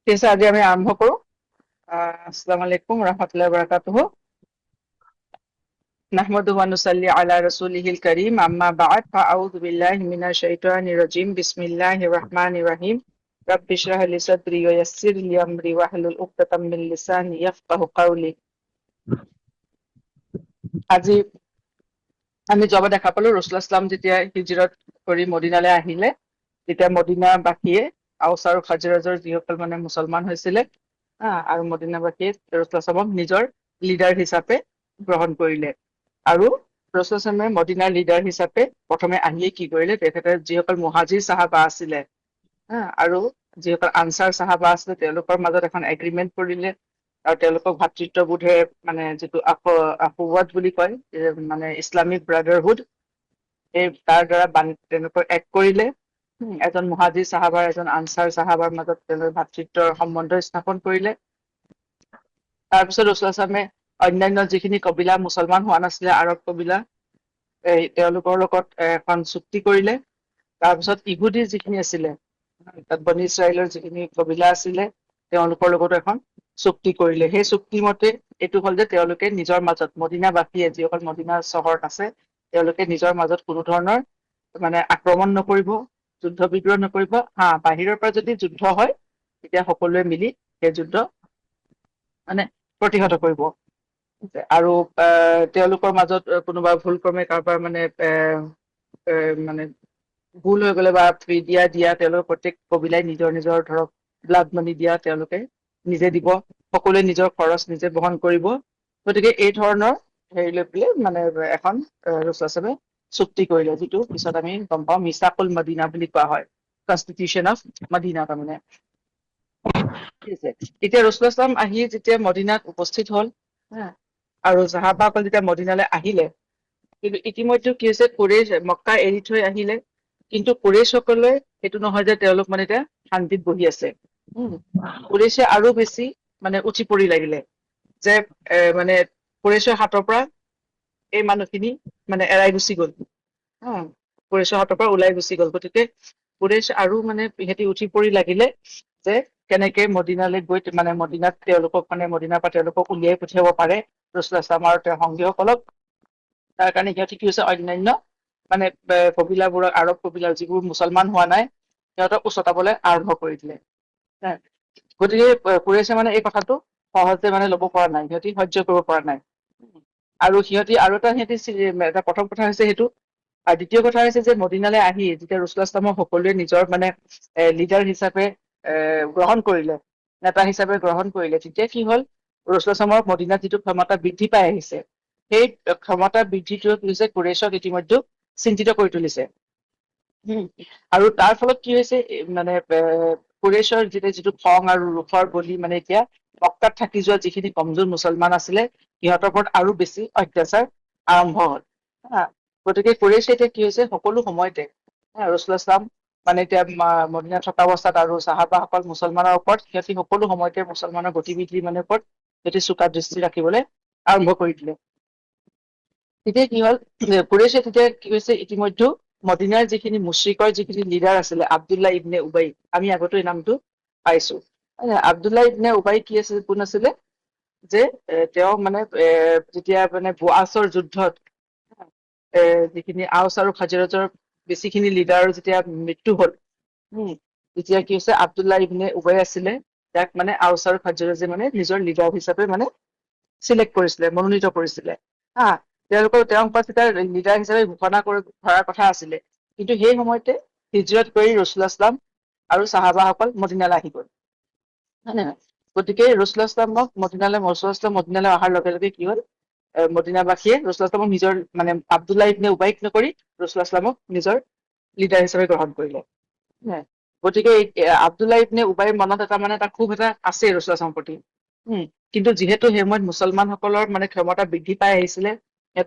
ঠিক আছে, আজি আমি আৰম্ভ কৰো। আসসালামু আলাইকুম রহমতুল্লাহি ওয়া বারাকাতুহু। নাহমাদুহু ওয়া নুসাল্লি আলা রাসূলিহিল কারীম, আম্মা বা'দ, ফাআউযু বিল্লাহি মিনাশ শাইতানির রাজীম। বিসমিল্লাহির রাহমানির রাহিম। রাব্বি ইশরাহ লি সাদরি ওয়া ইয়াসসির লি আমরি ওয়াহলুল উকদাতাম মিন লিসানি ইয়াফকাহু কাওলি। আজি আমি জবা দেখা পালো ৰাসূলুল্লাহ সাল্লাল্লাহু আলাইহি ওয়াসাল্লাম যেতিয়া হিজৰত কৰি মদিনালৈ আহিলে, তেতিয়া মদিনাবাসীয়ে আওছ আৰু খাজৰাজৰ যিসকল মুছলমান হৈছিলে আৰু মদিনাবাসীয়ে ৰাসূলুল্লাহ সাল্লাল্লাহু নিজৰ লিডাৰ হিচাপে গ্ৰহণ কৰিলে। আৰু ৰাসূলুল্লাহ সাল্লাল্লাহু মদিনাৰ লিডাৰ হিচাপে প্ৰথমে আহিয়ে কি কৰিলে, তেখেতে যিসকল মুহাজিৰ সাহাবা আছিলে আৰু যিসকল আনসাৰ সাহাবা আছিলে তেওঁলোকৰ মাজত এখন এগ্ৰিমেণ্ট কৰিলে। আৰু তেওঁলোকক ভাতৃত্ববোধে যিটো আখৱাত বুলি কয়, ইছলামিক ব্ৰাদাৰহুড, এই তাৰ দ্বাৰা তেওঁলোকক এক কৰিলে। এজন মুহাজিৰ সাহাবাৰ এজন আনসাৰ সাহাবাৰ মাজত তেওঁলোকে ভাতৃত্বৰ সম্বন্ধ স্থাপন কৰিলে। তাৰপিছত ৰাসূলুল্লাহ সাল্লাল্লাহু অন্যান্য যিখিনি কবিলা মুছলমান হোৱা নাছিলে, আৰৱ কবিলা, তেওঁলোকৰ লগত এখন চুক্তি কৰিলে। তাৰপিছত ইহুদী যিখিনি আছিলে, তাত বনী ইছৰাইলৰ যিখিনি কবিলা আছিলে, তেওঁলোকৰ লগতো এখন চুক্তি কৰিলে। সেই চুক্তি মতে এইটো হ'ল যে তেওঁলোকে নিজৰ মাজত, মদিনাবাসীয়ে যিসকল মদিনা চহৰত আছে, তেওঁলোকে নিজৰ মাজত কোনো ধৰণৰ আক্ৰমণ নকৰিব, যুদ্ধ বিগ্ৰহ নকৰিব। বাহিৰৰ পৰা যদি যুদ্ধ হয় তেতিয়া সকলোৱে মিলি সেই যুদ্ধ প্ৰতিহত কৰিব। আৰু তেওঁলোকৰ মাজত কোনোবা ভুলক্ৰমে কাৰোবাৰ ভুল হৈ গলে বা দিয়া তেওঁলোকৰ প্ৰত্যেক কবিলাই নিজৰ নিজৰ ধৰক ব্লাড মানি দিয়া তেওঁলোকে নিজে দিব, সকলোৱে নিজৰ খৰচ নিজে বহন কৰিব। গতিকে এই ধৰণৰ হেৰি লৈ পেলাই এখন ৰাসূলুল্লাহ সাল্লাল্লাহু চুক্তি কৰিলে, যিটো পিছত আমি গম পাওঁ মিছাকুল মদিনা বুলি কোৱা হয়, কনষ্টিটিউশ্যন অফ মদিনা। ঠিক আছে, এতিয়া ৰাসূলুল্লাহ সাল্লাল্লাহু আহি যেতিয়া মদিনাত উপস্থিত হল আৰু সাহাবাসকল যেতিয়া মদিনালৈ আহিলে, কিন্তু ইতিমধ্যে কি হৈছে, কুৰেইশ মক্কা এৰি থৈ আহিলে, কিন্তু কুৰেইশসকলে সেইটো নহয় যে তেওঁলোক এতিয়া শান্তিত বহি আছে। কুৰেইশে আৰু বেছি উঠি পৰি লাগিলে যে কুৰেইশৰ হাতৰ পৰা এই মানুহখিনি এৰাই গুচি গল। কুৰেইশৰ হাতৰ পৰা ওলাই গুচি গল। গতিকে কুৰেইশ আৰু সিহঁতি উঠি পৰি লাগিলে যে কেনেকে মদিনালৈ গৈ মদিনাত তেওঁলোকক মদিনাৰ পৰা তেওঁলোকক উলিয়াই পঠিয়াব পাৰে ৰাসূলুল্লাহ সাল্লাল্লাহু আৰু তেওঁৰ সংগীসকলক। তাৰ কাৰণে সিহঁতি কি হৈছে, অন্যান্য কবিলাবোৰক, আৰৱ কবিলা যিবোৰ মুছলমান হোৱা নাই, সিহঁতক উচতাবলৈ আৰম্ভ কৰি দিলে। গতিকে কুৰেইশে এই কথাটো সহজে ল'ব পৰা নাই, সিহঁতি সহ্য কৰিব পৰা নাই। আৰু সিহঁতি এটা প্ৰথম কথা হৈছে সেইটো। আৰু দ্বিতীয় কথা হৈছে যে মদিনালৈ আহি যেতিয়া ৰাসূলুল্লাহ সাল্লাল্লাহু সকলোৱে নিজৰ লিডাৰ হিচাপে গ্ৰহণ কৰিলে, নেতা হিচাপে গ্ৰহণ কৰিলে, তেতিয়া কি হল, ৰাসূলুল্লাহ সাল্লাল্লাহু মদিনাত যিটো ক্ষমতা বৃদ্ধি পাই আহিছে, সেই ক্ষমতা বৃদ্ধিটোৱে কি হৈছে, কুৰেইশক ইতিমধ্যে চিন্তিত কৰি তুলিছে। আৰু তাৰ ফলত কি হৈছে, কুৰেইশৰ যিটো খং আৰু ৰোষৰ বলি এতিয়া মক্কাত থাকি যোৱা যিখিনি কমজোৰ মুছলমান আছিলে, সিহঁতৰ ওপৰত আৰু বেছি অত্যাচাৰ আৰম্ভ হল। গতিকে কুৰেইশে এতিয়া কি হৈছে, সকলো সময়তে ৰাসূলুল্লাহ সাল্লাল্লাহু এতিয়া মদিনাত থকা অৱস্থাত আৰু সাহাবাসকল মুছলমানৰ ওপৰত সিহঁতি সকলো সময়তে মুছলমানৰ গতিবিধি ওপৰত সিহঁতি চোকা দৃষ্টি ৰাখিবলৈ আৰম্ভ কৰি দিলে। তেতিয়া কি হল, কুৰেইশে তেতিয়া কি হৈছে, ইতিমধ্যে মদিনাৰ যিখিনি মুশ্ৰিকৰ যিখিনি লিডাৰ আছিলে, আব্দুল্লাহ ইবনে উবাই, আমি আগতে এই নামটো পাইছো। আব্দুল্লাহ ইবনে উবাই কোন আছিলে, যে তেওঁ যেতিয়া বুআছৰ যুদ্ধত যিখিনি আওছ আৰু খাজৰাজৰ বেছিখিনি লিডাৰৰ যেতিয়া মৃত্যু হল, তেতিয়া কি হৈছে, আব্দুল্লাহ ইবনে উবাই আছিলে, যাক আওছ আৰু খাজৰাজে নিজৰ লিডাৰ হিচাপে চিলেক্ট কৰিছিলে, মনোনীত কৰিছিলে। তেওঁক তেতিয়া লিডাৰ হিচাপে ঘোষণা কৰাৰ কথা আছিলে। কিন্তু সেই সময়তে হিজৰত কৰি ৰাসূলুল্লাহ সাল্লাল্লাহু আৰু সাহাবাসকল মদিনালৈ আহি গল, হয় নে নহয়? গতিকে ৰাসূলুল্লাহ সাল্লাল্লাহু মদিনালৈ অহাৰ লগে লগে কি হল, মদিনাবাসীয়ে ৰাসূলুল্লাহ সাল্লাল্লাহু নিজৰ আব্দুল্লাহ ইবনে উবাইক নকৰি ৰাসূলুল্লাহ সাল্লাল্লাহু নিজৰ লিডাৰ হিচাপে গ্ৰহণ কৰিলে। গতিকে আব্দুল্লাহ ইবনে উবাইৰ মনত এটা ক্ষোভ এটা আছে ৰাসূলুল্লাহ সাল্লাল্লাহু প্ৰতি। কিন্তু যিহেতু সেই সময়ত মুছলমানসকলৰ ক্ষমতা বৃদ্ধি পাই আহিছিলে,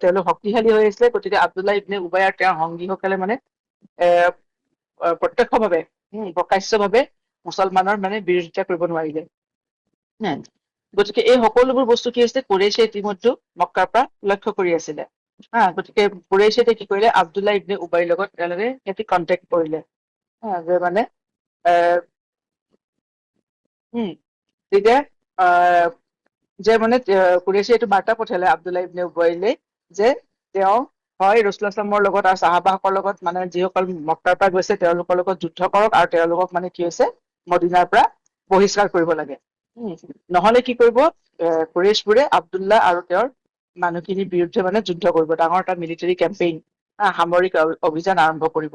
তেওঁলোক শক্তিশালী হৈ আহিছিলে, গতিকে আব্দুল্লাহ ইবনে উবাই আৰু তেওঁৰ সংগীসকলে প্ৰত্যক্ষভাৱে, প্ৰকাশ্যভাৱে মুছলমানৰ বিৰোধিতা কৰিব নোৱাৰিলে। গতিকে এই সকলোবোৰ বস্তু কি হৈছে, কুৰেইশে ইতিমধ্যে মক্কাৰ পৰা লক্ষ্য কৰি আছিলে। গতিকে কুৰেইশে কি কৰিলে, আব্দুল্লাহ ইবনে উবাইৰ লগত সিহঁতি কণ্টেক্ট কৰিলে, যে উম তেতিয়া আহ যে মানে কুৰেশ্বি এইটো বাৰ্তা পঠিয়ালে আব্দুল্লাহ ইবনে উবাইলৈ যে তেওঁ হয় ৰসুল ইছলামৰ লগত আৰু চাহাবাহকৰ লগত মানে যিসকল মক্কাৰ পৰা গৈছে তেওঁলোকৰ লগত যুদ্ধ কৰক আৰু তেওঁলোকক মানে কি হৈছে মদিনাৰ পৰা বহিষ্কাৰ কৰিব লাগে। নহলে কি কৰিব কুৰেশ্ববোৰে আব্দুল্লাহ আৰু তেওঁৰ মানুহখিনিৰ বিৰুদ্ধে মানে যুদ্ধ কৰিব, ডাঙৰ এটা মিলিটাৰী কেম্পেইন সামৰিক অভিযান আৰম্ভ কৰিব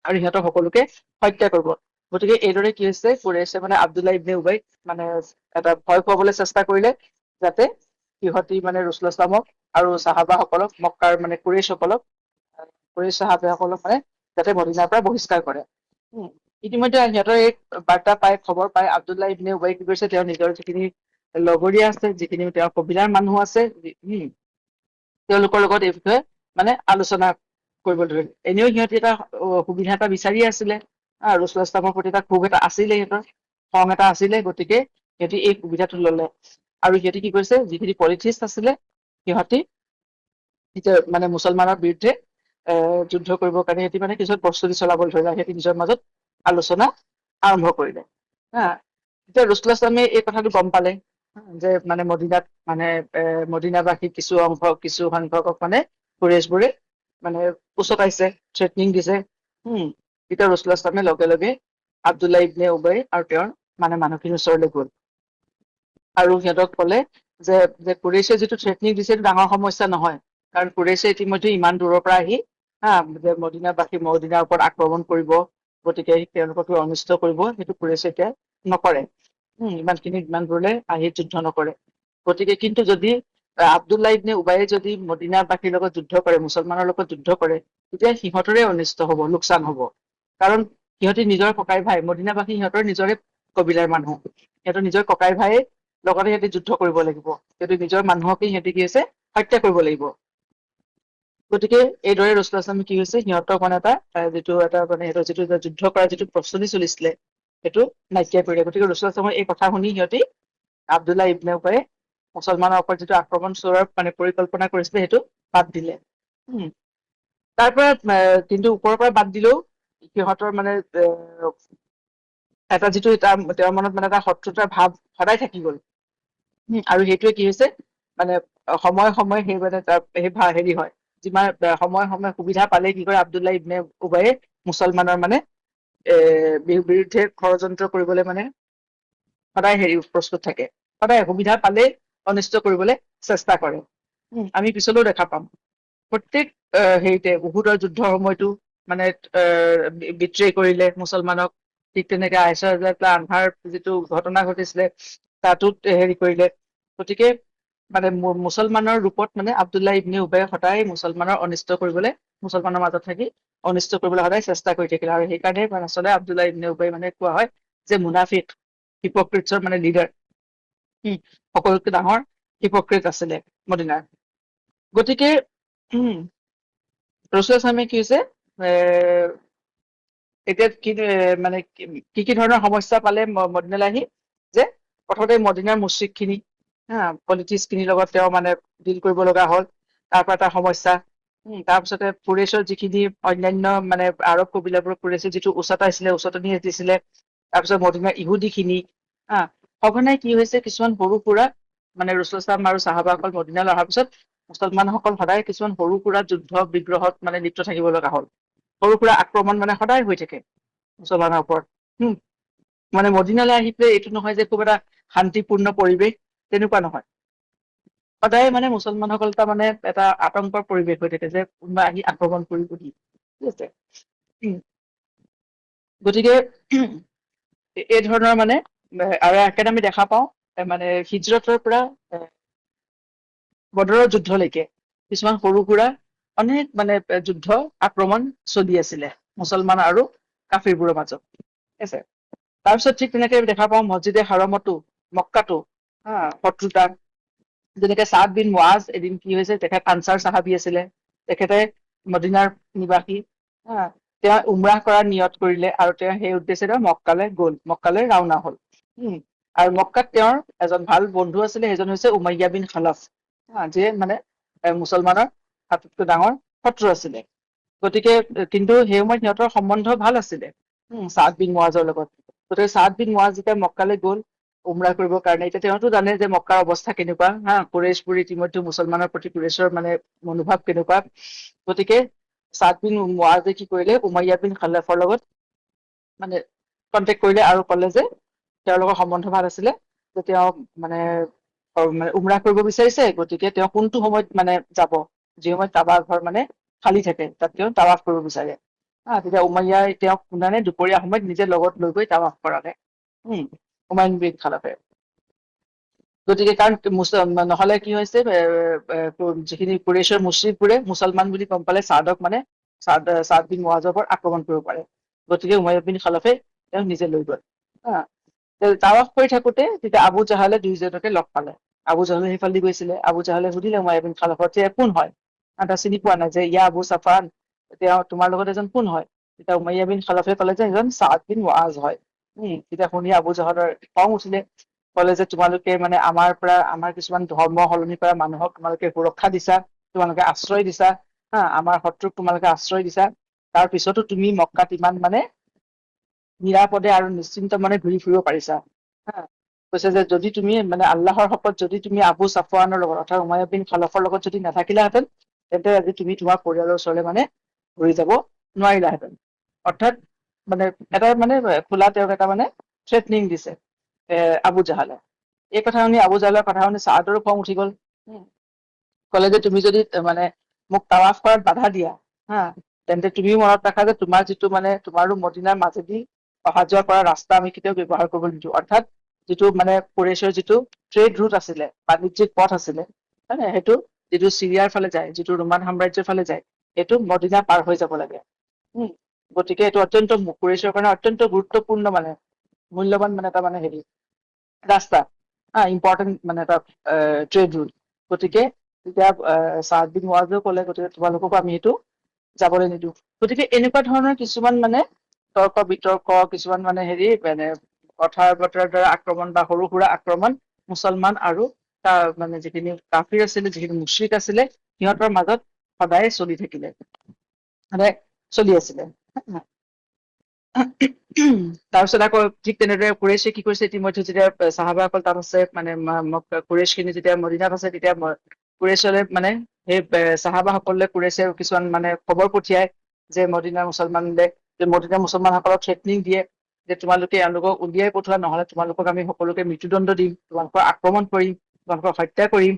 আৰু সিহঁতক সকলোকে হত্যা কৰিব। গতিকে এইদৰে কি হৈছে কুৰেছে মানে আব্দুল্লাহ ইবনে উবাইক মানে এটা ভয় খুৱাবলৈ চেষ্টা কৰিলে যাতে সিহঁতি মানে ৰসুল ইছলামক আৰু চাহাবাসকলক মক্কাৰ মানে কুৰেশ্বসকলক চাহাবাসকলক মানে যাতে মদিনাৰ পৰা বহিষ্কাৰ কৰে। ইতিমধ্যে সিহঁতৰ এই বাৰ্তা পাই খবৰ পাই আব্দুল্লাহ ইবনে উবাই কি কৰিছে তেওঁৰ নিজৰ যিখিনি লগৰীয়া আছে যিখিনি তেওঁৰ কবিলাৰ মানুহ আছে তেওঁলোকৰ লগত এই বিষয়ে মানে আলোচনা কৰিব ধৰিলে। এনেও সিহঁতি এটা সুবিধা এটা বিচাৰি আছিলে ৰসুল ইছলামৰ প্ৰতি এটা ক্ষোভ এটা আছিলে সিহঁতৰ, খং এটা আছিলে, গতিকে সিহঁতি এই সুবিধাটো ললে আৰু সিহঁতি কি কৰিছে যিখিনি পলিথিষ্ট আছিলে সিহঁতি মানে মুছলমানৰ বিৰুদ্ধে যুদ্ধ কৰিবৰ কাৰণে সিহঁতি মানে কিছু প্ৰস্তুতি চলাবলৈ ধৰিলে, সিহঁতি নিজৰ মাজত আলোচনা আৰম্ভ কৰিলে। এতিয়া ৰসুল ইছলামে এই কথাটো গম পালে যে মানে মদিনাত মানে মদিনাবাসী কিছু সংখ্যকক মানে কুৰেশ্ববোৰে মানে উচতাইছে, থ্ৰেটনিং দিছে। তেতিয়া ৰসুল ইছলামে লগে লগে আব্দুল্লাহ ইবনে উবাই আৰু তেওঁৰ মানে মানুহখিনিৰ ওচৰলৈ গল আৰু সিহঁতক কলে যে কুৰেছে যিটো থ্ৰেটনিং দিছে সেইটো ডাঙৰ সমস্যা নহয়, কাৰণ কুৰেছে ইতিমধ্যে ইমান দূৰৰ পৰা আহি যে মদিনাৰ ওপৰত আক্ৰমণ কৰিব, গতিকে তেওঁলোককো অনিষ্ট কৰিব সেইটো কুৰেছে এতিয়া নকৰে। ইমান দূৰলৈ আহি যুদ্ধ নকৰে। গতিকে কিন্তু যদি আব্দুল্লাহ ইবনে উবাইয়ে যদি মদিনাবাসীৰ লগত যুদ্ধ কৰে, মুছলমানৰ লগত যুদ্ধ কৰে, তেতিয়া সিহঁতৰে অনিষ্ট হব, লোকচান হব। কাৰণ সিহঁতি নিজৰ ককাই ভাই, মদিনাবাসী সিহঁতৰ নিজৰে কবিলাৰ মানুহ, সিহঁতৰ নিজৰ ককাই ভাই লগতে সিহঁতি যুদ্ধ কৰিব লাগিব, সিহঁতি নিজৰ মানুহকে সিহঁতি কি আছে হত্যা কৰিব লাগিব। গতিকে এইদৰে ৰসুল ইছলামে কি হৈছে সিহঁতক মানে এটা মানে যিটো যুদ্ধ কৰা যিটো প্ৰস্তুতি চলিছিলে সেইটো নাইকিয়া কৰিলে। গতিকে ৰসুল ইছলামৰ এই কথা শুনি সিহঁতি আব্দুল্লাহ ইবনে উবাইয়ে মুছলমানৰ ওপৰত যিটো আক্ৰমণ চলোৱাৰ মানে পৰিকল্পনা কৰিছিলে সেইটো বাদ দিলে। তাৰ পৰা কিন্তু ওপৰৰ পৰা বাদ দিলেও সিহঁতৰ মানে এটা যিটো তেওঁৰ মনত মানে এটা শত্ৰুতাৰ ভাৱ সদায় থাকি গল। আৰু সেইটোৱে কি হৈছে মানে সময়ে সময়ে সেই মানে তাৰ হেৰি হয়, যিমান সময়ে সময়ে সুবিধা পালেই কি কৰে আব্দুল্লাহ ইবনে উবাইয়ে মুছলমানৰ মানে বিৰুদ্ধে ষড়যন্ত্ৰ কৰিবলৈ মানে সদায় প্ৰস্তুত থাকে, সদায় সুবিধা পালেই অনিষ্ট কৰিবলৈ চেষ্টা কৰে। আমি পিছলৈও দেখা পাম প্ৰত্যেক হেৰিতে উহুদৰ যুদ্ধৰ সময়তো মানে বিদ্ৰোহ কৰিলে মুছলমানক, ঠিক তেনেকে আন্ধাৰ যিটো ঘটনা ঘটিছিলে তাতো হেৰি কৰিলে। গতিকে মানে মুছলমানৰ ৰূপত মানে আব্দুল্লাহ ইবনে উবাইয়ে সদায় মুছলমানৰ অনিষ্ট কৰিবলৈ মুছলমানৰ মাজত থাকি অনিষ্ট কৰিবলৈ সদায় চেষ্টা কৰি থাকিলে, আৰু সেইকাৰণে আচলতে আব্দুল্লাহ ইবনে উবাই মানে কোৱা হয় যে মুনাফিক, হিপক্ৰিটছৰ মানে লিডাৰ। সকলোতকৈ ডাঙৰ হিপক্ৰেট আছিলে মদিনাৰ। গতিকে ৰসুল ইছলামে কি হৈছে এতিয়া মানে কি ধৰণৰ সমস্যা পালে মদিনালৈ আহি, যে প্ৰথমতে মদিনাৰ মুশ্ৰিক খিনি পলিটিক্স খিনিৰ লগত তেওঁ মানে ডিল কৰিব লগা হ'ল, তাৰ পৰা এটা সমস্যা। তাৰপিছতে কুৰেশ্বৰ যিখিনি অন্যান্য মানে আৰৱ কবিলাবোৰ কুৰেশ্বই যিটো উচতনি দিছিলে, তাৰপিছত মদিনাৰ ইহুদি খিনি সঘনাই কি হৈছে কিছুমান সৰু সুৰা মানে ৰসুল ইছলাম আৰু চাহাবাসকল মদিনালৈ অহাৰ পিছত মুছলমানসকল সদায় কিছুমান সৰু সুৰা যুদ্ধ বিগ্ৰহত মানে লিপ্ত থাকিব লগা হ'ল। সৰু সুৰা আক্ৰমণ মানে সদায় হৈ থাকে মুছলমানৰ ওপৰত। মানে মদিনালৈ আহি পেলাই এইটো নহয় যে খুব এটা শান্তিপূৰ্ণ পৰিৱেশ, তেনেকুৱা নহয়। সদায় মানে মুছলমানসকল এটা মানে এটা আতংকৰ পৰিৱেশ হৈ থাকে যে কোনোবা আহি আক্ৰমণ কৰিবহি। ঠিক আছে। গতিকে এই ধৰণৰ মানে আৰু একেদৰে আমি দেখা পাওঁ মানে হিজৰতৰ পৰা বদৰৰ যুদ্ধলৈকে কিছুমান সৰু সুৰা অনেক মানে যুদ্ধ আক্ৰমণ চলি আছিলে মুছলমান আৰু কাফিৰবোৰৰ মাজত, ঠিক আছে। তাৰপিছত ঠিক তেনেকে দেখা পাওঁ মছজিদে হাৰমতো, মক্কাটো শত্ৰুতা, যেনেকে চাদ বিন মুৱাজ এদিন কি হৈছে, তেখেত আনচাৰ চাহাবি আছিলে, তেখেতে মদিনাৰ নিবাসী। তেওঁ উমৰাহ কৰাৰ নিয়ত কৰিলে আৰু তেওঁ সেই উদ্দেশ্যে মক্কালৈ গ'ল, মক্কালৈ ৰাওনা হল। আৰু মক্কাত তেওঁৰ এজন ভাল বন্ধু আছিলে, সেইজন হৈছে উমাইয়া বিন খালাফ। যিয়ে মানে মুছলমানৰ আটাইতকৈ ডাঙৰ শত্ৰু আছিলে। গতিকে কিন্তু সেই সময়ত সিহঁতৰ সম্বন্ধ ভাল আছিলে চাদ বিন মুৱাজৰ লগত। গতিকে ছাদ বিন মুআজ যেতিয়া মক্কালৈ গ'ল উমৰা কৰিবৰ কাৰণে, এতিয়া তেওঁতো জানে যে মক্কাৰ অৱস্থা কেনেকুৱা, কুৰেশবোৰ ইতিমধ্যে মুছলমানৰ প্ৰতি কুৰেশৰ মানে মনোভাৱ কেনেকুৱা। গতিকে ছাদ বিন মুআজে কি কৰিলে, উমাইয়া বিন খালেফৰ লগত মানে কণ্টেক্ট কৰিলে আৰু ক'লে যে তেওঁলোকৰ সম্বন্ধ ভাল আছিলে, যে তেওঁ মানে উমৰা কৰিব বিচাৰিছে, গতিকে তেওঁ কোনটো সময়ত মানে যাব, যি সময়ত কাবা ঘৰ মানে খালী থাকে তাত তেওঁ তাৱাফ কৰিব বিচাৰে। তেতিয়া উমাইয়াই তেওঁক শুনানে দুপৰীয়া সময়ত নিজে লগত লৈ গৈ তাৱাফ কৰালে হুমায়ুন বিন খালেফে। গতিকে কাৰণ নহলে কি হৈছে, যিখিনি কুৰেশ্বৰ মুশ্ৰিকবোৰে মুছলমান বুলি গম পালে ছাদক মানে ছাদ বিন মুআজৰ ওপৰত আক্ৰমণ কৰিব পাৰে। গতিকে উমাইয়া বিন খালেফে তেওঁক নিজে লৈ গ'ল। তাৱাফ কৰি থাকোতে তেতিয়া আবু জাহালে দুইজনকে লগ পালে। আবু জাহালে সেইফালেদি গৈছিলে, আবু জাহালে সুধিলে উমাইয়া বিন খালেফক যে কোন হয়, তই চিনি পোৱা নাই যে ইয়া আবু ছাফান, এতিয়া তোমাৰ লগত এজন কোন হয়। তেতিয়া উমাইয়া বিন খালেফে ক'লে যে এজন ছাদ বিন মুআজ হয়। তেতিয়া শুনি আবু জাহলৰ খং উঠিলে, ক'লে যে তোমালোকে মানে আমাৰ কিছুমান ধৰ্ম সলনি কৰা মানুহক তোমালোকে সুৰক্ষা দিছা, তোমালোকে আশ্ৰয় দিছা, আমাৰ শত্ৰুক তোমালোকে আশ্ৰয় দিছা, তাৰ পিছতো তুমি মক্কাত ইমান মানে নিৰাপদে আৰু নিশ্চিন্ত মানে ঘূৰি ফুৰিব পাৰিছা। কৈছে যে যদি তুমি মানে আল্লাহৰ শপত, যদি তুমি আবু ছাফৱানৰ লগত অৰ্থাৎ উমাইয়া বিন খালেফৰ লগত যদি নাথাকিলাহেঁতেন, তেন্তে আজি তুমি তোমাৰ পৰিয়ালৰ ওচৰলৈ মানে ঘূৰি যাব নোৱাৰিলাহেঁতেন। অৰ্থাৎ মানে এটা মানে খোলা তেওঁক এটা মানে থ্ৰেটনিং দিছে আবু জাহালে। এই কথা শুনি আবু জাহালৰ কথা শুনি ছাদৰো খং উঠি গ'ল। ক'লে যে তুমি যদি মানে মোক তাৱাফ কৰাত বাধা দিয়া, তেন্তে তুমিও মনত ৰাখা যে তোমাৰ যিটো মানে তোমাৰো মদিনাৰ মাজেদি অহা যোৱা কৰা ৰাস্তা আমি কেতিয়াও ব্যৱহাৰ কৰিব নিদিওঁ। অৰ্থাৎ যিটো মানে কুৰেশ্বৰ যিটো ট্ৰেড ৰুট আছিলে, বাণিজ্যিক পথ আছিলে, সেইটো যিটো চিৰিয়াৰ ফালে যায়, যিটো ৰোমান সাম্ৰাজ্যৰ ফালে যায়, সেইটো মদিনা পাৰ হৈ যাব লাগে। গতিকে এইটো অত্যন্ত কুৰেশ্বৰ কাৰণে অত্যন্ত গুৰুত্বপূৰ্ণ মানে মূল্যৱান মানে এটা মানে হেৰি ৰাস্তা, ইম্পৰ্টেণ্ট মানে এটা ট্ৰেড ৰুট। গতিকে তেতিয়া ছাদ বিন মুআজেও ক'লে, গতিকে তোমালোককো আমি সেইটো যাবলৈ নিদিওঁ। গতিকে এনেকুৱা ধৰণৰ কিছুমান মানে তৰ্ক বিতৰ্ক, কিছুমান মানে হেৰি মানে কথা বতৰাৰ দ্বাৰা আক্ৰমণ বা সৰু সুৰা আক্ৰমণ মুছলমান আৰু তাৰ মানে যিখিনি কাফিৰ আছিলে, যিখিনি মুশ্ৰিক আছিলে, সিহঁতৰ মাজত সদায় চলি থাকিলে, সদায় চলি আছিলে। তাৰপিছত আকৌ ঠিক তেনেদৰে কুৰেশে কি কৰিছে, ইতিমধ্যে যেতিয়া চাহাবাসকল তাত আছে, মানে কুৰেশখিনি যেতিয়া মদিনাত আছে, তেতিয়া কুৰেশলে মানে সেই চাহাবাসকললে কুৰেশে কিছুমান মানে খবৰ পঠিয়াই যে মদিনাৰ মুছলমানসকলক থ্ৰেটনিং দিয়ে যে তোমালোকে এওঁলোকক উলিয়াই পঠোৱা, নহলে তোমালোকক আমি সকলোকে মৃত্যুদণ্ড দিম, তোমালোকক আক্ৰমণ কৰিম, তোমালোকক হত্যা কৰিম।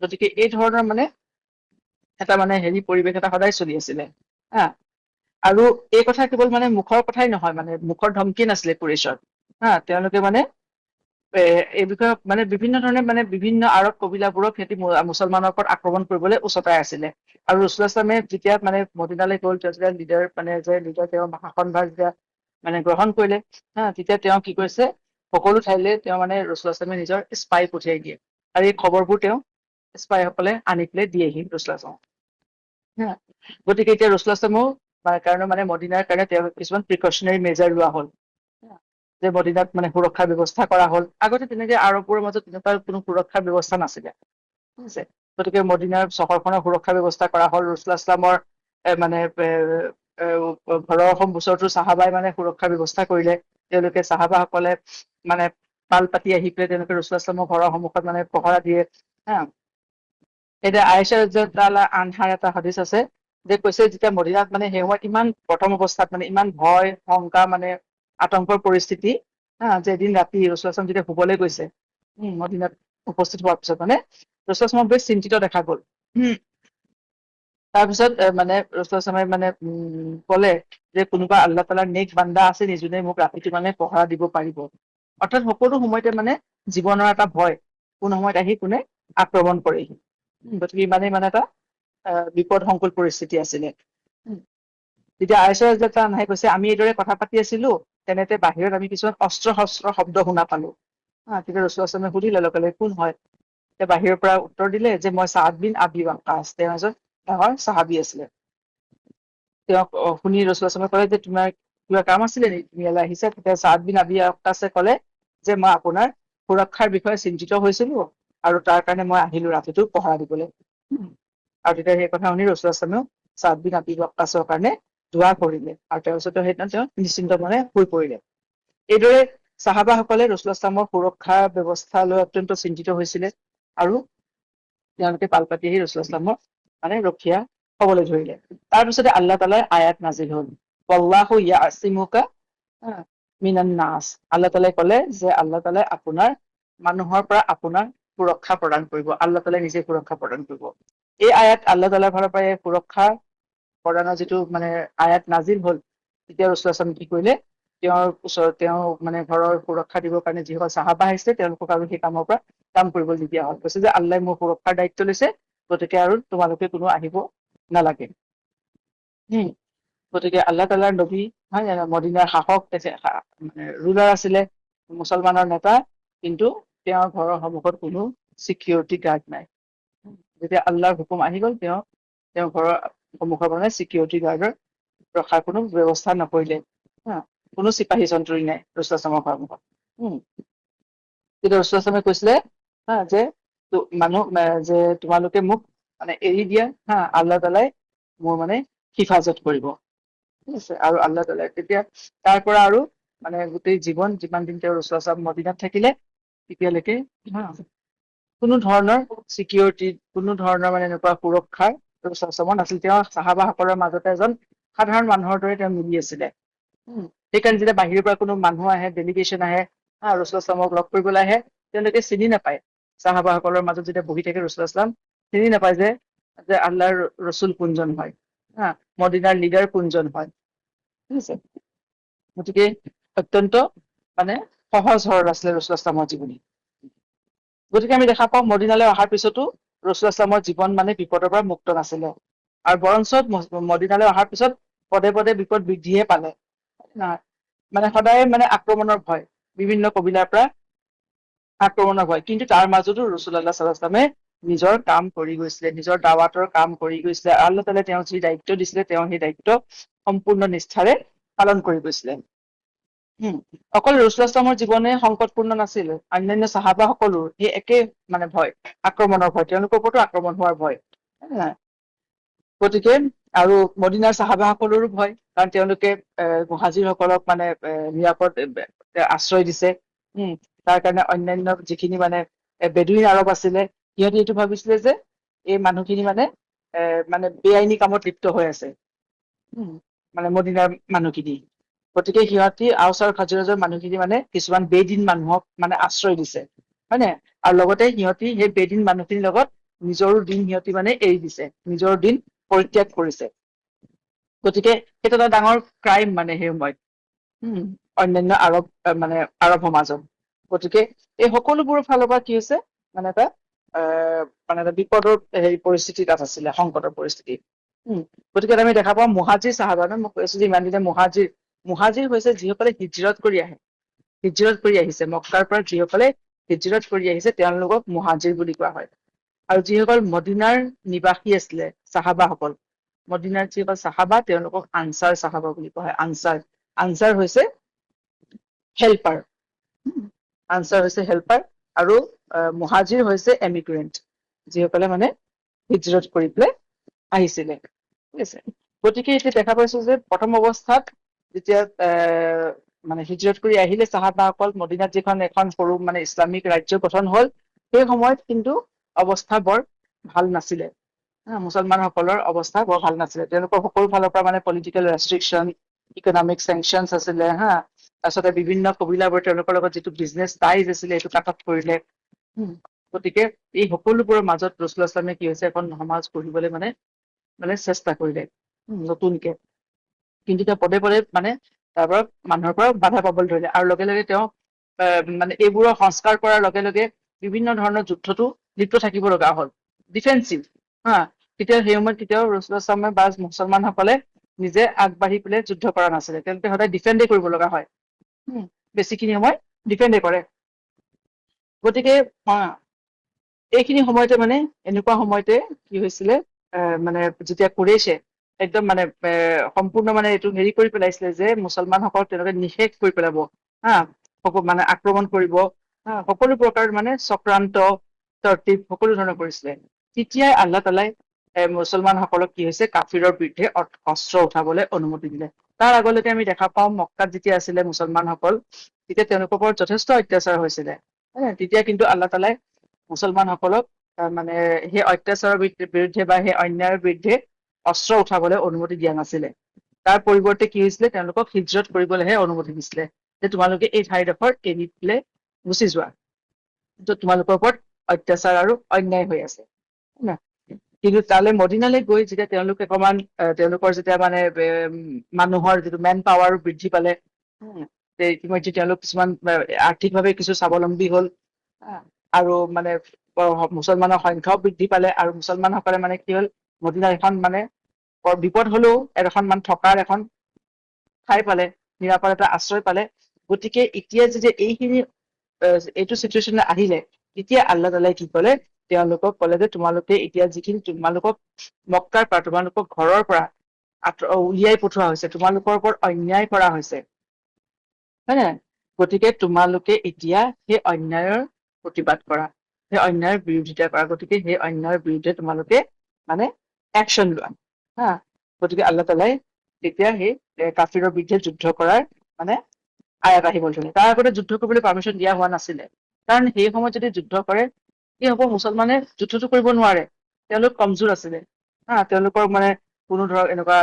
গতিকে এই ধৰণৰ মানে এটা মানে হেৰি পৰিৱেশ এটা সদায় চলি আছিলে। আৰু এই কথা কেৱল মানে মুখৰ কথাই নহয়, মানে মুখৰ ধমকি নাছিলে কুৰেশৰ। তেওঁলোকে মানে এই বিষয়ে মানে বিভিন্ন ধৰণে মানে বিভিন্ন আৰৱ কবিলাবোৰক সিহঁতি মুছলমানৰ ওপৰত আক্ৰমণ কৰিবলৈ উচতাই আছিলে। আৰু ৰাসূলুল্লাহ ছাল্লামে যেতিয়া মানে মদিনালৈ গ'ল, যেতিয়া লিডাৰ মানে যে লিডাৰ তেওঁ শাসনভাৰ যেতিয়া মানে গ্ৰহণ কৰিলে, তেতিয়া তেওঁ কি কৰিছে, সকলো ঠাইলৈ তেওঁ মানে ৰাসূলুল্লাহ ছাল্লামে নিজৰ স্পাই পঠিয়াই দিয়ে, আৰু এই খবৰবোৰ তেওঁ স্পাইসকলে আনি পেলাই দিয়েহি ৰাসূলুল্লাহ ছাল্লামক। গতিকে এতিয়া ৰাসূলুল্লাহ ছাল্লামেও কাৰণে মানে মদিনাৰ কাৰণে তেওঁ কিছুমান প্ৰিকচনাৰী মেজাৰ লোৱা হ'ল, যে মদিনাত মানে সুৰক্ষাৰ ব্যৱস্থা কৰা হ'ল। আগতে তেনেকে আৰববোৰৰ মাজত তেনেকুৱা কোনো সুৰক্ষাৰ ব্যৱস্থা নাছিলে, ঠিক আছে। গতিকে মদিনাৰ চহৰখনৰ সুৰক্ষা ব্যৱস্থা কৰা হ'ল। ৰাসূলুল্লাহ ছাল্লামৰ মানে ঘৰৰ ওচৰতো চাহাবাই মানে সুৰক্ষাৰ ব্যৱস্থা কৰিলে। তেওঁলোকে চাহাবাসকলে মানে পাল পাতি আহি পেলাই তেওঁলোকে ৰাসূলুল্লাহ ছাল্লামৰ ঘৰৰ সন্মুখত মানে পহৰা দিয়ে। এতিয়া আয়েশা ৰাদিয়াল্লাহু তাআলা আনহাৰ এটা হাদিছ আছে, যে কৈছে যেতিয়া মদিনাত মানে সেই সময়ত ইমান প্ৰথম অৱস্থাত মানে ইমান ভয় শংকা মানে আতংকৰ পৰিস্থিতি, যে এদিন ৰাতি ৰাসূলুল্লাহ ছাল্লাম যেতিয়া শুবলৈ গৈছে, মদিনাত উপস্থিত হোৱাৰ পিছত মানে ৰাসূলুল্লাহ ছাল্লামক বেছ চিন্তিত দেখা গ'ল। তাৰপিছত মানে ৰাসূলুল্লাহ ছাল্লামে মানে ক'লে যে কোনোবা আল্লাহ তাআলাৰ নেক বান্দা আছে নি, যোনে মোক ৰাতিটো মানে পহৰা দিব পাৰিব। অৰ্থাৎ সকলো সময়তে মানে জীৱনৰ এটা ভয়, কোন সময়ত আহি কোনে আক্ৰমণ কৰেহি। গতিকে ইমানেই মানে এটা বিপদসংকুল পৰিস্থিতি আছিলে। তেতিয়া আয়েশা ৰাদিয়াল্লাহু আনহাই কৈছে, আমি এইদৰে কথা পাতি আছিলো, তেনেতে বাহিৰত আমি কিছুমান অস্ত্ৰ শস্ত্ৰৰ শব্দ শুনা পালো। তেতিয়া ৰাসূলুল্লাহ ছাল্লামে সুধিলে লগে লগে কোন হয়। বাহিৰৰ পৰা উত্তৰ দিলে যে মই ছাদ বিন আবি ৱাক্কাছ, তেওঁ এজন ডাঙৰ চাহাবী আছিলে। তেওঁক শুনি ৰাসূলুল্লাহ ছাল্লামে ক'লে যে তোমাৰ কিবা কাম আছিলে নেকি, তুমি ইয়ালৈ আহিছা। তেতিয়া ছাদ বিন আবি ৱাক্কাছে ক'লে যে মই আপোনাৰ সুৰক্ষাৰ বিষয়ে চিন্তিত হৈছিলো, আৰু তাৰ কাৰণে মই আহিলো ৰাতিটো পহৰা দিবলৈ। আৰু তেতিয়া সেই কথা শুনি ৰাসূলুল্লাহ ছাল্লামেও ছাদ বিন আবি ৱাক্কাছৰ কাৰণে দুআ কৰিলে, আৰু তাৰপিছতে সেইদিনা তেওঁ নিশ্চিন্ত মনে শুই পৰিলে। এইদৰে চাহাবাসকলে ৰাছূলুল্লাহ সাল্লাল্লাহু সুৰক্ষা ব্যৱস্থা লৈ অত্যন্ত চিন্তিত হৈছিলে আৰু তেওঁলোকে পাল পাতি আহি ৰাছূলুল্লাহ সাল্লাল্লাহু মানে ৰক্ষীয়া হবলৈ ধৰিলে। তাৰপিছতে আল্লাহ তাআলাই আয়াত নাজিল হ'ল, ৱাল্লাহু ইয়াচিমুকা মিনান নাছ। আল্লাহ তাআলাই ক'লে যে আল্লাহ তাআলাই মানুহৰ পৰা আপোনাক সুৰক্ষা প্ৰদান কৰিব। আল্লাহ তাআলাই নিজে সুৰক্ষা প্ৰদান কৰিব। এই আয়াত আল্লাহ তাআলাৰ ফালৰ পৰা এই সুৰক্ষা প্ৰদানৰ যিটো মানে আয়াত নাজিল হ'ল, তেতিয়া ৰাছূলুল্লাহ সাল্লাল্লাহু কি কৰিলে, তেওঁৰ ওচৰত তেওঁ মানে ঘৰৰ সুৰক্ষা দিবৰ কাৰণে যিসকল চাহাবা আহিছে তেওঁলোকক আৰু সেই কামৰ পৰা কাম কৰিব নিদিয়া হ'ল। কৈছে যে আল্লাহে মোৰ সুৰক্ষাৰ দায়িত্ব লৈছে, গতিকে আৰু তোমালোকে কোনো আহিব নালাগে। গতিকে আল্লাহ তাআলাৰ নবী, হয় জানো, মদিনাৰ শাসক মানে ৰুলাৰ আছিলে, মুছলমানৰ নেতা, কিন্তু তেওঁৰ ঘৰৰ সন্মুখত কোনো চিকিউৰিটি গাৰ্ড নাই। যেতিয়া আল্লাহৰ হুকুম আহি গ'ল, তেওঁ ঘৰৰ সন্মুখৰ পৰা চিকিউৰিটি গাৰ্ডৰ ৰখাৰ কোনো ব্যৱস্থা নকৰিলে। কোনো চিপাহী জন্তুৰি নাই ৰাছূলুল্লাহ সাল্লাল্লাহু সন্মুখত। কিন্তু ৰাছূলুল্লাহ সাল্লাল্লাহু কৈছিলে যে যে তোমালোকে মোক মানে এৰি দিয়া, আল্লাহ তাআলাই মোৰ মানে হিফাজত কৰিব। ঠিক আছে। আৰু আল্লাহ তাআলাই তেতিয়া তাৰ পৰা আৰু মানে গোটেই জীৱন যিমান দিন তেওঁ ৰাছূলুল্লাহ সাল্লাল্লাহু মদিনাত থাকিলে, তেতিয়ালৈকে কোনো ধৰণৰ চিকিউৰিটি, কোনো ধৰণৰ মানে এনেকুৱা সুৰক্ষাৰ নাছিল। তেওঁ চাহাবাসকলৰ মাজতে এজন সাধাৰণ মানুহৰ দৰে তেওঁ মিলি আছিলে। সেইকাৰণে যেতিয়া বাহিৰৰ পৰা কোনো মানুহ আহে, ডেলিগেশ্যন আহে, ৰাছূলুল্লাহ সাল্লাল্লাহু লগ কৰিবলৈ আহে, তেওঁলোকে চিনি নাপায়। চাহাবাসকলৰ মাজত যেতিয়া বহি থাকে ৰাছূলুল্লাহ সাল্লাল্লাহু চিনি নাপায় যে আল্লাহৰ ৰছুল কোনজন হয়, মদিনাৰ লিডাৰ কোনজন হয়। ঠিক আছে। গতিকে অত্যন্ত মানে সহজ সৰল আছিলে ৰাছূলুল্লাহ সাল্লাল্লাহু জীৱনী। গতিকে আমি দেখা পাওঁ মদিনালৈ অহাৰ পিছতো ৰাছূলুল্লাহ সাল্লাল্লাহু জীৱন মানে বিপদৰ পৰা মুক্ত নাছিলে। আৰু বৰঞ্চ মদিনালৈ অহাৰ পিছত পদে পদে বিপদ বৃদ্ধিহে পালে। মানে সদায় মানে আক্ৰমণৰ ভয়, বিভিন্ন কবিলাৰ পৰা আক্ৰমণৰ ভয়। কিন্তু তাৰ মাজতো ৰাছূলুল্লাহ সাল্লাল্লাহু আলাইহি ওয়াসাল্লামে নিজৰ কাম কৰি গৈছিলে, নিজৰ দাৱাতৰ কাম কৰি গৈছিলে। আল্লাহ তাআলাই তেওঁক যি দায়িত্ব দিছিলে, তেওঁ সেই দায়িত্ব সম্পূৰ্ণ নিষ্ঠাৰে পালন কৰি গৈছিলে। অকল ৰাছূলুল্লাহ সাল্লাল্লাহু জীৱনে সংকটপূৰ্ণ নাছিল, অন্যান্য চাহাবা সকলো সেই একে মানে ভয়, আক্ৰমণৰ ভয়, তেওঁলোকৰ ওপৰতো আক্ৰমণ হোৱাৰ ভয়। গতিকে আৰু মদিনাৰ চাহাবাসকলৰো ভয়, কাৰণ তেওঁলোকে মুহাজিৰসকলক মানে নিৰাপদ আশ্ৰয় দিছে। তাৰ কাৰণে অন্যান্য যিখিনি মানে বেদুইন আৰব আছিলে, সিহঁতে এইটো ভাবিছিলে যে এই মানুহখিনি মানে বেআইনী কামত লিপ্ত হৈ আছে, মানে মদিনাৰ মানুহখিনি। গতিকে সিহঁতি আওচ আৰু খাজৰাজৰ মানুহখিনি মানে কিছুমান বেদিন মানুহক মানে আশ্ৰয় দিছে, হয় নে? আৰু লগতে সিহঁতি সেই বেদিন মানুহখিনিৰ লগত নিজৰো দিন সিহঁতি মানে এৰি দিছে, নিজৰ দিন পৰিত্যাগ কৰিছে। গতিকে সেইটো এটা ডাঙৰ ক্ৰাইম মানে সেই সময়ত, অন্যান্য আৰব সমাজত। গতিকে এই সকলোবোৰৰ ফালৰ পৰা কি হৈছে, মানে এটা বিপদৰ পৰিস্থিতি তাত আছিলে, সংকটৰ পৰিস্থিতি। গতিকে আমি দেখা পাওঁ মুহাজিৰ চাহাবা, মই কৈছো যে ইমান দিনে মুহাজিৰ হৈছে যিসকলে হিজৰত কৰি আহে, হিজৰত কৰি আহিছে, মক্কাৰ পৰা যিসকলে হিজৰত কৰি আহিছে তেওঁলোকক মুহাজিৰ বুলি কোৱা হয়। আৰু যিসকল মদিনাৰ নিবাসী আছিলে চাহাবাসকল, মদিনাৰ যিসকল চাহাবা তেওঁলোকক আনচাৰ চাহাবা বুলি কোৱা হয়। আনচাৰ হৈছে হেল্পাৰ, আৰু মুহাজিৰ হৈছে এমিগ্ৰেণ্ট, যিসকলে মানে হিজৰত কৰি পেলাই আহিছিলে। ঠিক আছে। গতিকে এতিয়া দেখা পাইছো যে প্ৰথম অৱস্থাত যেতিয়া মানে হিজৰত কৰি আহিলে চাহাবাসকল, মদিনাত যিখন এখন সৰু মানে ইছলামিক ৰাজ্য গঠন হ'ল, সেই সময়ত কিন্তু অৱস্থা বৰ ভাল নাছিলে। মুছলমানসকলৰ অৱস্থা বৰ ভাল নাছিলে। তেওঁলোকৰ সকলো ফালৰ পৰা মানে পলিটিকেল ৰেষ্ট্ৰিকশ্যন, ইকনমিক চেংচনছ আছিলে, তাৰপিছতে বিভিন্ন কবিলাবোৰ তেওঁলোকৰ লগত যিটো বিজনেছ টাইজ আছিলে সেইটো কাট অফ কৰিলে। গতিকে এই সকলোবোৰৰ মাজত ৰাছূলুল্লাহ সাল্লাল্লাহু কি হৈছে, এখন সমাজ গঢ়িবলৈ মানে চেষ্টা কৰিলে নতুনকে। কিন্তু তেওঁ পদে পদে মানে তাৰ পৰা মানুহৰ পৰা বাধা পাবলৈ ধৰিলে, আৰু লগে লগে তেওঁ মানে এইবোৰৰ সংস্কাৰ কৰাৰ লগে লগে বিভিন্ন ধৰণৰ যুদ্ধতো লিপ্ত থাকিব লগা হ'ল, ডিফেন্সিভ। কেতিয়াও সেই সময়ত কেতিয়াও ৰাছূলুল্লাহ সাল্লাল্লাহু বা মুছলমানসকলে নিজে আগবাঢ়ি পেলাই যুদ্ধ কৰা নাছিলে, তেওঁলোকে সদায় ডিফেণ্ডে কৰিব লগা হয়। বেছিখিনি সময় ডিফেণ্ডে কৰে। গতিকে এইখিনি সময়তে মানে এনেকুৱা সময়তে কি হৈছিলে, মানে যেতিয়া কুৰাইছে একদম মানে সম্পূৰ্ণ মানে এইটো হেৰি কৰি পেলাইছিলে যে মুছলমানসকলক তেওঁলোকে নিশেষ কৰি পেলাব, মানে আক্ৰমণ কৰিব, সকলো প্ৰকাৰ মানে চক্ৰান্ত তৰ্তিব সকলো ধৰণৰ কৰিছিলে। তেতিয়াই আল্লাহ তাআলাই মুছলমানসকলক কি হৈছে, কাফিৰৰ বিৰুদ্ধে অস্ত্ৰ উঠাবলৈ অনুমতি দিলে। তাৰ আগলৈকে আমি দেখা পাওঁ মক্কাত যেতিয়া আছিলে মুছলমানসকল, তেতিয়া তেওঁলোকৰ ওপৰত যথেষ্ট অত্যাচাৰ হৈছিলে। তেতিয়া কিন্তু আল্লাহ তালাই মুছলমানসকলক মানে সেই অত্যাচাৰৰ বিৰুদ্ধে বা সেই অন্যায়ৰ বিৰুদ্ধে অস্ত্ৰ উঠাবলৈ অনুমতি দিয়া নাছিলে। তাৰ পৰিৱৰ্তে কি হৈছিলে, তেওঁলোকক হিজৰত কৰিবলৈহে অনুমতি দিছিলে, যে তোমালোকে এই ঠাইডোখৰ এৰি দিলে গুচি যোৱা, তোমালোকৰ ওপৰত অত্যাচাৰ আৰু অন্যায় হৈ আছে। কিন্তু তালৈ মদিনালৈ গৈ যেতিয়া তেওঁলোক অকমান তেওঁলোকৰ যেতিয়া মানে মানুহৰ যিটো মেন পাৱাৰ বৃদ্ধি পালে, ইতিমধ্যে তেওঁলোক কিছুমান আৰ্থিকভাৱে কিছু স্বাৱলম্বী হল, আৰু মানে মুছলমানৰ সংখ্যাও বৃদ্ধি পালে, আৰু মুছলমানসকলে মানে কি হল, মদিনাৰ এখন মানে বৰ বিপদ হলেও এখন মানে থকাৰ এখন ঠাই পালে, নিৰাপদ এটা আশ্ৰয় পালে। গতিকে এতিয়া যেতিয়া এইখিনি এইটো চিটুৱেশ্যন আহিলে, তেতিয়া আল্লাহ তালাই কি কলে, তেওঁলোকক কলে যে তোমালোকে এতিয়া যিখিনি তোমালোকক মক্কাৰ পৰা, তোমালোকক ঘৰৰ পৰা উলিয়াই পঠোৱা হৈছে, তোমালোকৰ ওপৰত অন্যায় কৰা হৈছে, হয় নে? গতিকে তোমালোকে এতিয়া সেই অন্যায়ৰ প্ৰতিবাদ কৰা, সেই অন্যায়ৰ বিৰোধিতা কৰা। গতিকে সেই অন্যায়ৰ বিৰুদ্ধে তোমালোকে মানে একশ্যন লোৱা। গতিকে আল্লাহ তালাই তেতিয়া সেই কাফিৰৰ বিৰুদ্ধে যুদ্ধ কৰাৰ মানে আয়াত আহিব ধৰিলে। তাৰ আগতে যুদ্ধ কৰিবলৈ পাৰ্মিশ্যন দিয়া হোৱা নাছিলে, কাৰণ সেই সময়ত যদি যুদ্ধ কৰে কি হব, মুছলমানে যুদ্ধটো কৰিব নোৱাৰে, তেওঁলোক কমজোৰ আছিলে, তেওঁলোকৰ মানে কোনো ধৰক এনেকুৱা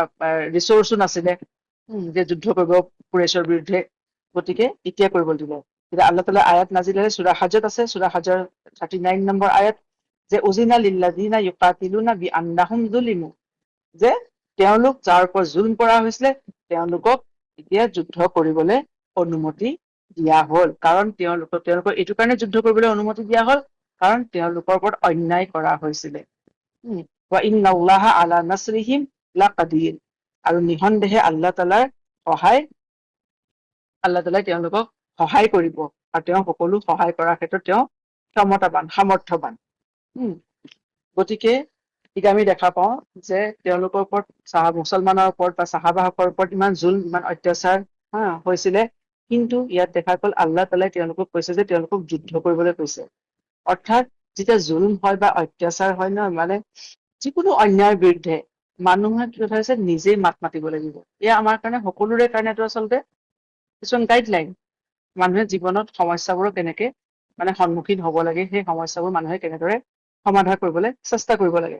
ৰিচোৰ্চো নাছিলে যে যুদ্ধ কৰিব কুৰাইশৰ বিৰুদ্ধে। গতিকে এতিয়া কৰিব দিব। এতিয়া আল্লাহ তালা আয়াত নাজিলে সূৰা হাজত আছে, সূৰা হাজৰ 39 নম্বৰ আয়াত, যে উজিনা লিল্লাযিনা ইউকাতিলুনা বিআন্নাহুম যুলিমু, যে তেওঁলোক যাৰ ওপৰত জুলম কৰা হৈছিলে তেওঁলোকক এতিয়া যুদ্ধ কৰিবলৈ অনুমতি দিয়া হল। কাৰণ তেওঁলোকৰ এইটো কাৰণে যুদ্ধ কৰিবলৈ অনুমতি দিয়া হল, কাৰণ তেওঁলোকৰ ওপৰত অন্যায় কৰা হৈছিলে। ৱা ইন্নাল্লাহা আলা নাছৰিহিম লাকাদিৰ, আৰু নিঃসন্দেহে আল্লাহ তালাৰ সহায়, আল্লাহ তালাই তেওঁলোকক সহায় কৰিব, আৰু তেওঁ সকলো সহায় কৰাৰ ক্ষেত্ৰত তেওঁ ক্ষমতাবান, সামৰ্থ্যবান। গতিকে এতিয়া আমি দেখা পাওঁ যে তেওঁলোকৰ ওপৰত মুছলমানৰ ওপৰত বা চাহাবাহকৰ ওপৰত ইমান জুলম, ইমান অত্যাচাৰ হৈছিলে, কিন্তু ইয়াত দেখা গ'ল আল্লাহ তালাই তেওঁলোকক কৈছে যে তেওঁলোকক যুদ্ধ কৰিবলৈ কৈছে। অৰ্থাৎ যেতিয়া জুলম হয় বা অত্যাচাৰ হয় ন, মানে যিকোনো অন্যায়ৰ বিৰুদ্ধে মানুহে কি কথা হৈছে, নিজেই মাত মাতিব লাগিব। এয়া আমাৰ কাৰণে সকলোৰে কাৰণে এইটো আচলতে কিছুমান গাইডলাইন। মানুহে জীৱনত সমস্যাবোৰক কেনেকে মানে সন্মুখীন হব লাগে, সেই সমস্যাবোৰ মানুহে কেনেদৰে সমাধান কৰিবলৈ চেষ্টা কৰিব লাগে।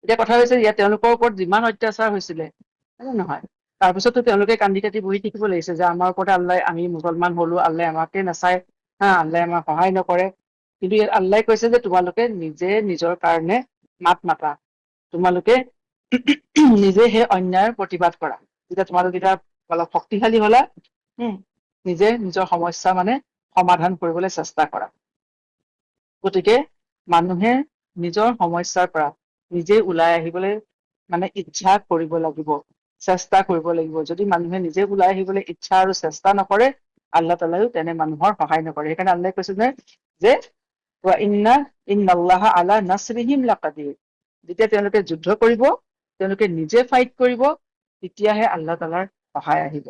এতিয়া কথা হৈছে, ইয়াত তেওঁলোকৰ ওপৰত যিমান অত্যাচাৰ হৈছিলে, হয় নে নহয়, তাৰপিছতো তেওঁলোকে কান্দি কাটি বহি থাকিব লাগিছে যে আমাৰ ওপৰতে আল্লাহ, আমি মুছলমান হলো, আল্লাহ আমাকে নাচায়, আল্লাহ আমাক সহায় নকৰে। কিন্তু ইয়াত আল্লাহ কৈছে যে তোমালোকে নিজে নিজৰ কাৰণে মাত মাতা, তোমালোকে নিজে সেই অন্যায়ৰ প্ৰতিবাদ কৰা। যেতিয়া তোমালোকে এতিয়া অলপ শক্তিশালী হলা, নিজে নিজৰ সমস্যা মানে সমাধান কৰিবলৈ চেষ্টা কৰা। গতিকে মানুহে নিজৰ সমস্যাৰ পৰা নিজে ওলাই আহিবলৈ মানে ইচ্ছা কৰিব লাগিব, চেষ্টা কৰিব লাগিব। যদি মানুহে নিজে ওলাই আহিবলৈ ইচ্ছা আৰু চেষ্টা নকৰে, আল্লাহ তালাও তেনে মানুহৰ সহায় নকৰে। সেইকাৰণে আল্লাহ কৈছে যে ৱা ইন্নাল্লাহা আলা নাছৰিহিম লাকাদিৰ, যেতিয়া তেওঁলোকে যুদ্ধ কৰিব, তেওঁলোকে নিজে ফাইট কৰিব, তেতিয়াহে আল্লাহ তালাৰ সহায় আহিব।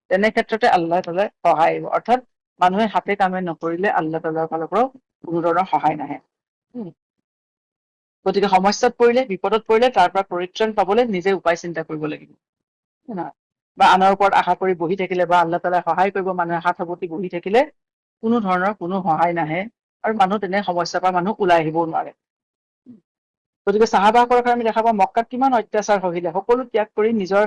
তেনে ক্ষেত্ৰতে আল্লাহ তালাৰ সহায় আহিব। অৰ্থাৎ মানুহে হাতে কামে নকৰিলে আল্লাহ তালাৰ ফালৰ পৰাও কোনো ধৰণৰ সহায় নাহে। গতিকে সমস্যাত পৰিলে, বিপদত পৰিলে তাৰ পৰা পৰিত্ৰাণ পাবলৈ নিজে উপায় চিন্তা কৰিব লাগিব। বা আনৰ ওপৰত আশা কৰি বহি থাকিলে, বা আল্লাহ তালাই সহায় কৰিব মানুহে হাত সাবতি বহি থাকিলে কোনো ধৰণৰ কোনো সহায় নাহে, আৰু মানুহ তেনে সমস্যাৰ পৰা মানুহ ওলাই আহিবও নোৱাৰে। গতিকে চাহাবাসকলৰ কাৰণে আমি দেখা পাওঁ মক্কাত কিমান অত্যাচাৰ সহিলে, সকলো ত্যাগ কৰি নিজৰ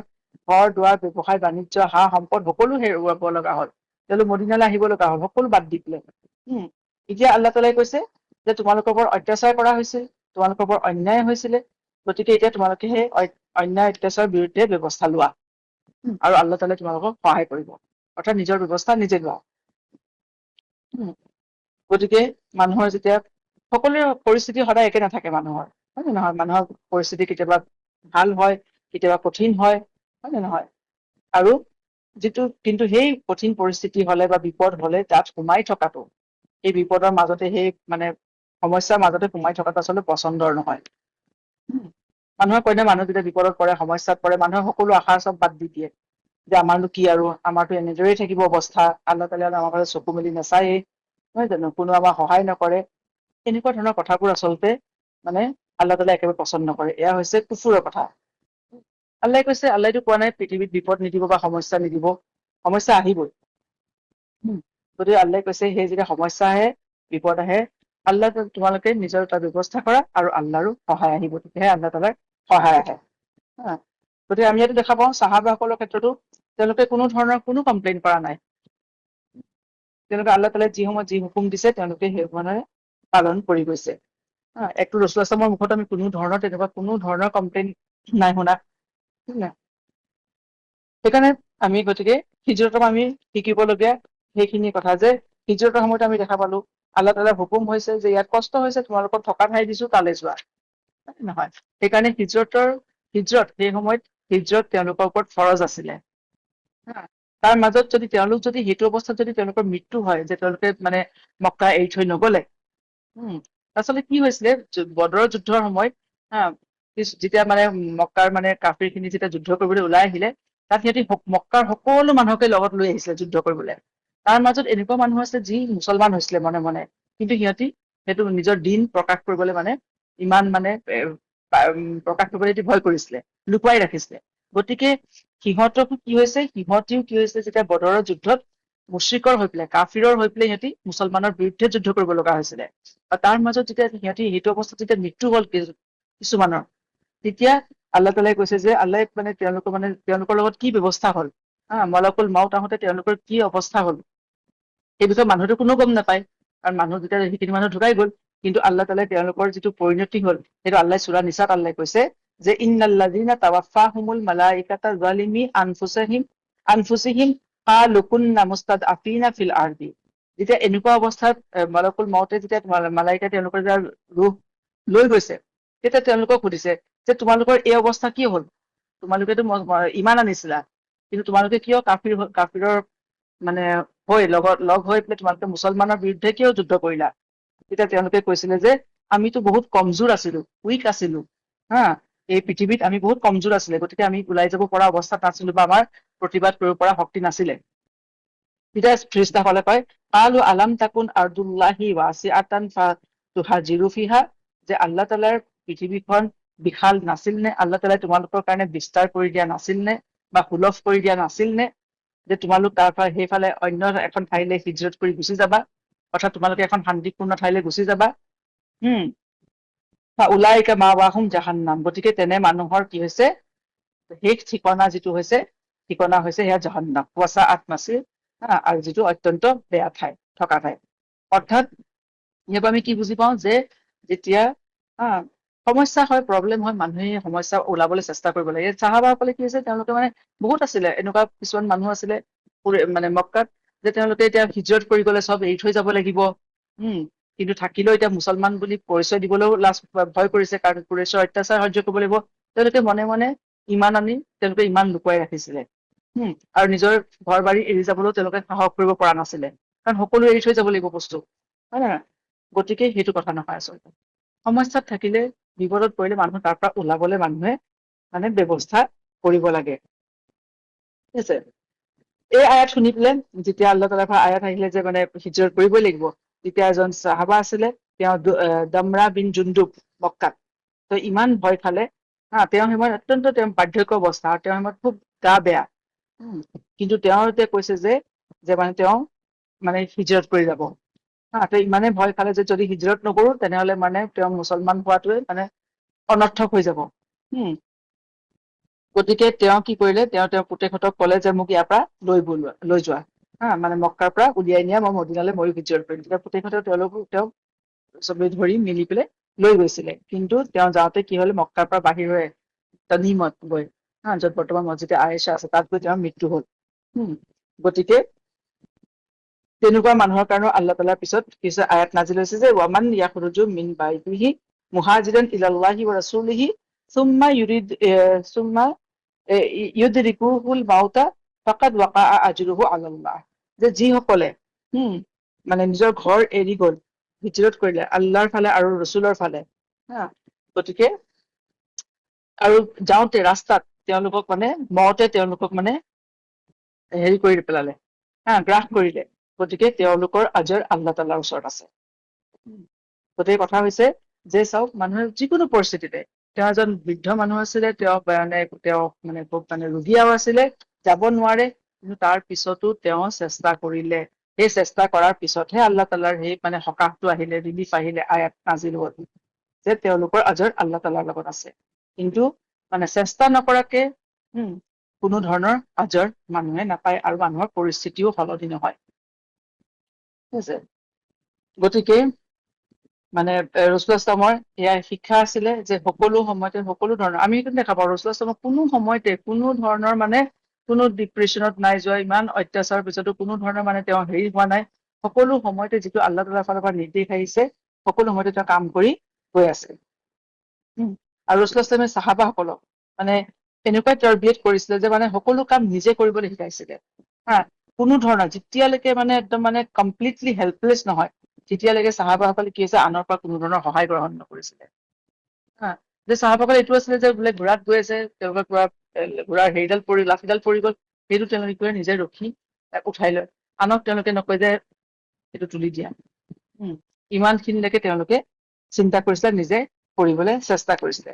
ঘৰ দুৱাৰ, ব্যৱসায় বাণিজ্য, সা সম্পদ সকলো হেৰুৱাব লগা হল, তেওঁলোক মদিনালৈ আহিব লগা হল, সকলো বাদ দি দিলে। এতিয়া আল্লাহ তালাই কৈছে যে তোমালোকৰ ওপৰত অত্যাচাৰ কৰা হৈছিল, তোমালোকৰ ওপৰত অন্যায় হৈছিলে, গতিকে এতিয়া তোমালোকে সেই অন্যায় অত্যাচাৰৰ বিৰুদ্ধে ব্যৱস্থা লোৱা, আৰু আল্লাহ তালাই তোমালোকক সহায় কৰিব। অৰ্থাৎ নিজৰ ব্যৱস্থা নিজে লোৱা। গতিকে মানুহৰ যেতিয়া সকলো পৰিস্থিতি সদায় একে নাথাকে মানুহৰ, হয় নে নহয়, মানুহৰ পৰিস্থিতি কেতিয়াবা ভাল হয়, কেতিয়াবা কঠিন হয়, হয় নে নহয়। আৰু কিন্তু সেই কঠিন পৰিস্থিতি হলে বা বিপদ হলে তাত সোমাই থকাটো, সেই বিপদৰ মাজতে, সেই মানে সমস্যাৰ মাজতে সোমাই থকাটো আচলতে পচন্দৰ নহয়। মানুহে কয় ন, মানুহ যেতিয়া বিপদত পৰে, সমস্যাত পৰে, মানুহে সকলো আশা চব বাদ দি দিয়ে, যে আমাৰনো কি আৰু, আমাৰতো এনেদৰেই থাকিব অৱস্থা, আল্লাহ তালা আমাৰ ফালে চকু মেলি নাচায়েই, নহয় জানো, কোনো আমাক সহায় নকৰে। এনেকুৱা ধৰণৰ কথাবোৰ আচলতে মানে আল্লাহ তালা একেবাৰে পচন্দ নকৰে। এয়া হৈছে কুফুৰৰ কথা। আল্লাহে কৈছে, আল্লাহটো কোৱা নাই পৃথিৱীত বিপদ নিদিব বা সমস্যা নিদিব, সমস্যা আহিবই। গতিকে আল্লাহে কৈছে সেই যেতিয়া সমস্যা আহে, বিপদ আহে, আল্লাহ তোমালোকে নিজৰ এটা ব্যৱস্থা কৰা আৰু আল্লাহৰো সহায় আহিব, তেতিয়াহে আল্লাহ তালাৰ সহায় আহে। গতিকে আমি ইয়াতে দেখা পাওঁ চাহাবাসকলৰ ক্ষেত্ৰতো তেওঁলোকে কোনো ধৰণৰ কোনো কমপ্লেইন কৰা নাই। তেওঁলোকে আল্লাহ তালাই যি সময়ত যি হুকুম দিছে তেওঁলোকে সেই ধৰণে পালন কৰি গৈছে। একটো ৰসুল আসলামৰ মুখত আমি কোনো ধৰণৰ তেনেকুৱা কোনো ধৰণৰ কমপ্লেইন নাই শুনা। ঠিক নাই? সেইকাৰণে আমি গতিকে হিজৰতত আমি শিকিবলগীয়া সেইখিনি কথা যে হিজৰতৰ সময়ত আমি দেখা পালো আল্লাহ তালাৰ হুকুম হৈছে যে ইয়াত কষ্ট হৈছে, তোমালোকক থকা ঠাই দিছো তালৈ যোৱা। নহয়, সেইকাৰণে হিজৰত সেই সময়ত হিজৰত তেওঁলোকৰ ওপৰত ফৰজ আছিলে। তাৰ মাজত যদি তেওঁলোক যদি সেইটো অৱস্থাত যদি তেওঁলোকৰ মৃত্যু হয়, যে তেওঁলোকে মানে মক্কা এৰি থৈ নগলে, আচলতে কি হৈছিলে বদৰৰ যুদ্ধৰ সময়ত যেতিয়া মানে মক্কাৰ মানে কাফিৰ খিনি যেতিয়া যুদ্ধ কৰিবলৈ ওলাই আহিলে, তাত সিহঁতি মক্কাৰ সকলো মানুহকে লগত লৈ আহিছিলে যুদ্ধ কৰিবলৈ। তাৰ মাজত এনেকুৱা মানুহ আছে যি মুছলমান হৈছিলে মনে মনে, কিন্তু সিহঁতি সেইটো নিজৰ দিন প্ৰকাশ কৰিবলৈ মানে ইমান মানে প্ৰকাশ কৰিবলৈ ভয় কৰিছিলে, লুকুৱাই ৰাখিছিলে। গতিকে সিহঁতকো কি হৈছে, সিহঁতিও কি হৈছে যেতিয়া বদৰৰ যুদ্ধত মুশ্ৰিকৰ হৈ পেলাই কাফিৰৰ হৈ পেলাই সিহঁতি মুছলমানৰ বিৰুদ্ধে যুদ্ধ কৰিব লগা হৈছিলে। আৰু তাৰ মাজত যেতিয়া সিহঁতি সেইটো অৱস্থাত যেতিয়া মৃত্যু হল কিছুমানৰ, তেতিয়া আল্লাহ তালাই কৈছে যে আল্লাহ মানে তেওঁলোকৰ লগত কি ব্যৱস্থা হল, মালাকুল মাউত আহোঁতে তেওঁলোকৰ কি অৱস্থা হল, সেই বিষয়ে মানুহতো কোনো গম নাপায়। কাৰণ মানুহ যেতিয়া সেইখিনি মানুহ ঢুকাই গল, কিন্তু আল্লাহ তালাই তেওঁলোকৰ যিটো পৰিণতি হল সেইটো আল্লাহ সূৰা নিসাত আল্লাহ কৈছে যে ইন্নাল্লাযীনা তাৱাফাহুমুল মালাইকাতু যালিমি আনফুছিহিম ক্বালু কুন্না মুস্তাদআফিনা ফিল আৰদি। যেতিয়া এনেকুৱা অৱস্থাত মালাকুল মাউতে যেতিয়া মালাইকা তেওঁলোকৰ যেতিয়া ৰুহ লৈ গৈছে, তেতিয়া তেওঁলোকক সুধিছে যে তোমালোকৰ এই অৱস্থা কি হল, তোমালোকেতো ইমান আনিছিলা, কিন্তু তোমালোকে কিয় কাফিৰৰ মানে লগ হৈ পেলাই তোমালোকে মুছলমানৰ বিৰুদ্ধে কিয় যুদ্ধ কৰিলা? তেতিয়া তেওঁলোকে কৈছিলে যে আমিতো বহুত কমজোৰ আছিলো, উইক আছিলো। এই পৃথিৱীত আমি বহুত কমজোৰ আছিলে, গতিকে আমি ওলাই যাব পৰা অৱস্থাত নাছিলো বা আমাৰ প্ৰতিবাদ কৰিব পৰা শক্তি নাছিলে। তেতিয়া ফিৰিস্তাসকলে কয় ক্বালু আলাম তাকুন আৰদুল্লাহি ৱাছিআতান ফাতুহাজিৰু ফিহা, যে আল্লাহ তালাৰ পৃথিৱীখন বিশাল নাছিল নে, আল্লাহ তালাই তোমালোকৰ কাৰণে বিস্তাৰ কৰি দিয়া নাছিল নে, বা সুলভ কৰি দিয়া নাছিল নে, যে তোমালোক তাৰ পৰা সেইফালে অন্য এখন ঠাইলৈ হিজৰত কৰি গুচি যাবা, অৰ্থাৎ তোমালোকে এখন শান্তিপূৰ্ণ ঠাইলৈ গুচি যাবা। উলাইকা মাৱাহুম জাহান্নাম, গতিকে তেনে মানুহৰ কি হৈছে শেষ ঠিকনা যিটো হৈছে, ঠিকনা হৈছে সেয়া জাহান্নাম ৱাছাআত মাছিৰ, আৰু যিটো অত্যন্ত বেয়া ঠাই, থকা ঠাই। অৰ্থাৎ ইয়াৰ পৰা আমি কি বুজি পাওঁ যে যেতিয়া সমস্যা হয়, প্ৰব্লেম হয়, মানুহে সমস্যা ওলাবলৈ চেষ্টা কৰিব লাগে। চাহাবাসকলে কি হৈছে তেওঁলোকে মানে বহুত আছিলে এনেকুৱা কিছুমান মানুহ আছিলে মানে মক্কাত, যে তেওঁলোকে এতিয়া হিজৰত কৰি গলে চব এৰি থৈ যাব লাগিব। কিন্তু থাকিলেও এতিয়া মুছলমান বুলি পৰিচয় দিবলৈও লাজ ভয় কৰিছে, কাৰণ কুৰেশ্বৰ অত্যাচাৰ সহ্য কৰিব লাগিব। তেওঁলোকে মনে মনে ইমান আনি তেওঁলোকে ইমান লুকুৱাই ৰাখিছিলে। আৰু নিজৰ ঘৰ বাৰী এৰি যাবলৈও তেওঁলোকে সাহস কৰিব পৰা নাছিলে, কাৰণ সকলো এৰি থৈ যাব লাগিব বস্তু, হয় নে নহয়? গতিকে সেইটো কথা নহয়। আচলতে সমস্যাত থাকিলে, বিপদত পৰিলে মানুহ তাৰ পৰা ওলাবলৈ মানুহে মানে ব্যৱস্থা কৰিব লাগে। ঠিক আছে, এই আয়াত শুনি পেলাই যেতিয়া আল্লাহ তালাৰ পৰা আয়াত আহিলে যে মানে হিজৰত কৰিবই লাগিব, তেতিয়া এজন চাহাবা আছিলে, তেওঁ দমৰা বিন জুণ্ডুব, মক্কাত। ত ইমান ভয় খালে, তেওঁৰ সময়ত অত্যন্ত বাৰ্ধক্য অৱস্থা, আৰু তেওঁৰ সময়ত খুব গা বেয়া। কিন্তু তেওঁ এতিয়া কৈছে যে মানে তেওঁ মানে হিজৰত কৰি যাব। তেওঁ ইমানেই ভয় খালে যে যদি হিজৰত নকৰো তেনেহলে মানে তেওঁ মুছলমান হোৱাটোৱে মানে অনৰ্থক হৈ যাব। গতিকে তেওঁ কি কৰিলে, তেওঁৰ পুতেকহঁতক কলে যে মোক ইয়াৰ পৰা লৈ যোৱা, মানে মক্কাৰ পৰা উলিয়াই নিয়া, মই মদিনালৈ ময়ো হিজৰত কৰিম। তেতিয়া পুতেকহঁতেও তেওঁক চবে ধৰি মিলি পেলাই লৈ গৈছিলে। কিন্তু তেওঁ যাওঁতে কি হল, মক্কাৰ পৰা বাহিৰ হৈ তনিমত গৈ, য'ত বৰ্তমান মছজিদে আয়েছা আছে, তাত গৈ তেওঁৰ মৃত্যু হল। গতিকে তেনেকুৱা মানুহৰ কাৰণেও আল্লাহ তালাৰ পিছত কিছু আয়াত নাজিল হৈছে যে ৱামান ইয়াখৰুজু মিন বাইতিহি মুহাজিৰান ইলাল্লাহি ওয়া ৰাসূলিহি সুম্মা ইউদৰিকুহুল মাউতা ফাকাদ ৱাকা আজৰুহু আলাল্লাহ, যে যিসকলে মানে নিজৰ ঘৰ এৰি গল, হিজৰত কৰিলে আল্লাহৰ ফালে আৰু ৰসুলৰ ফালে, গতিকে আৰু যাওঁতে ৰাস্তাত তেওঁলোকক মানে মওতে তেওঁলোকক মানে হেৰি কৰি পেলালে, গ্ৰাস কৰিলে, গতিকে তেওঁলোকৰ আজৰ আল্লাহ তালাৰ ওচৰত আছে। গতিকে কথা হৈছে যে চাওক, মানুহে যিকোনো পৰিস্থিতিতে তেওঁ এজন বৃদ্ধ মানুহ আছিলে, তেওঁ খুব ৰোগীয়াও আছিলে, যাব নোৱাৰে, কিন্তু তাৰ পিছতো তেওঁ চেষ্টা কৰিলে। সেই চেষ্টা কৰাৰ পিছতহে আল্লাহ তালাৰ সেই সকাহটো আহিলে, ৰিলিফ আহিলে, আয়াত নাজিল হ'ল যে তেওঁলোকৰ আজৰ আল্লাহ তালাৰ লগত আছে। কিন্তু চেষ্টা নকৰাকে কোনো ধৰণৰ আজৰ মানুহে নাপায়, আৰু মানুহৰ পৰিস্থিতিও সলনি নহয়। ঠিক আছে, গতিকে ৰসুল ইছলামৰ এয়া শিক্ষা আছিলে যে সকলো সময়তে সকলো ধৰণৰ, আমি কিন্তু দেখা পাওঁ ৰসুল ইছলামক কোনো সময়তে কোনো ধৰণৰ কোনো ডিপ্ৰেশ্যনত নাই যোৱা, ইমান অত্যাচাৰৰ পিছতো কোনো ধৰণৰ তেওঁ হেৰি হোৱা নাই। সকলো সময়তে যিটো আল্লাহ তালাৰ ফালৰ পৰা নিৰ্দেশ আহিছে, সকলো সময়তে তেওঁ কাম কৰি গৈ আছে। আৰু ৰসুল ইছলামে চাহাবাসকলক এনেকুৱা টাৰবিয়ত কৰিছিলে যে সকলো কাম নিজে কৰিবলৈ শিকাইছিলে। কোনো ধৰণৰ যেতিয়ালৈকে একদম কমপ্লিটলি হেল্পলেছ নহয়, তেতিয়ালৈকে চাহাবাসকলে কি হৈছে, আনৰ পৰা কোনো ধৰণৰ সহায় গ্ৰহণ নকৰিছিলে। যে চাহাবাসকল এইটো আছিলে যে বোলে ঘোঁৰাত গৈ আছে, তেওঁলোকৰ ঘোঁৰাৰ লাঠিডাল পৰি গ'ল, সেইটো তেওঁলোকে নিজে ৰখি উঠাই লয়। আনক তেওঁলোকে নকয় যে সেইটো তুলি দিয়া। ইমানখিনিলৈকে তেওঁলোকে চিন্তা কৰিছিলে, নিজে কৰিবলৈ চেষ্টা কৰিছিলে।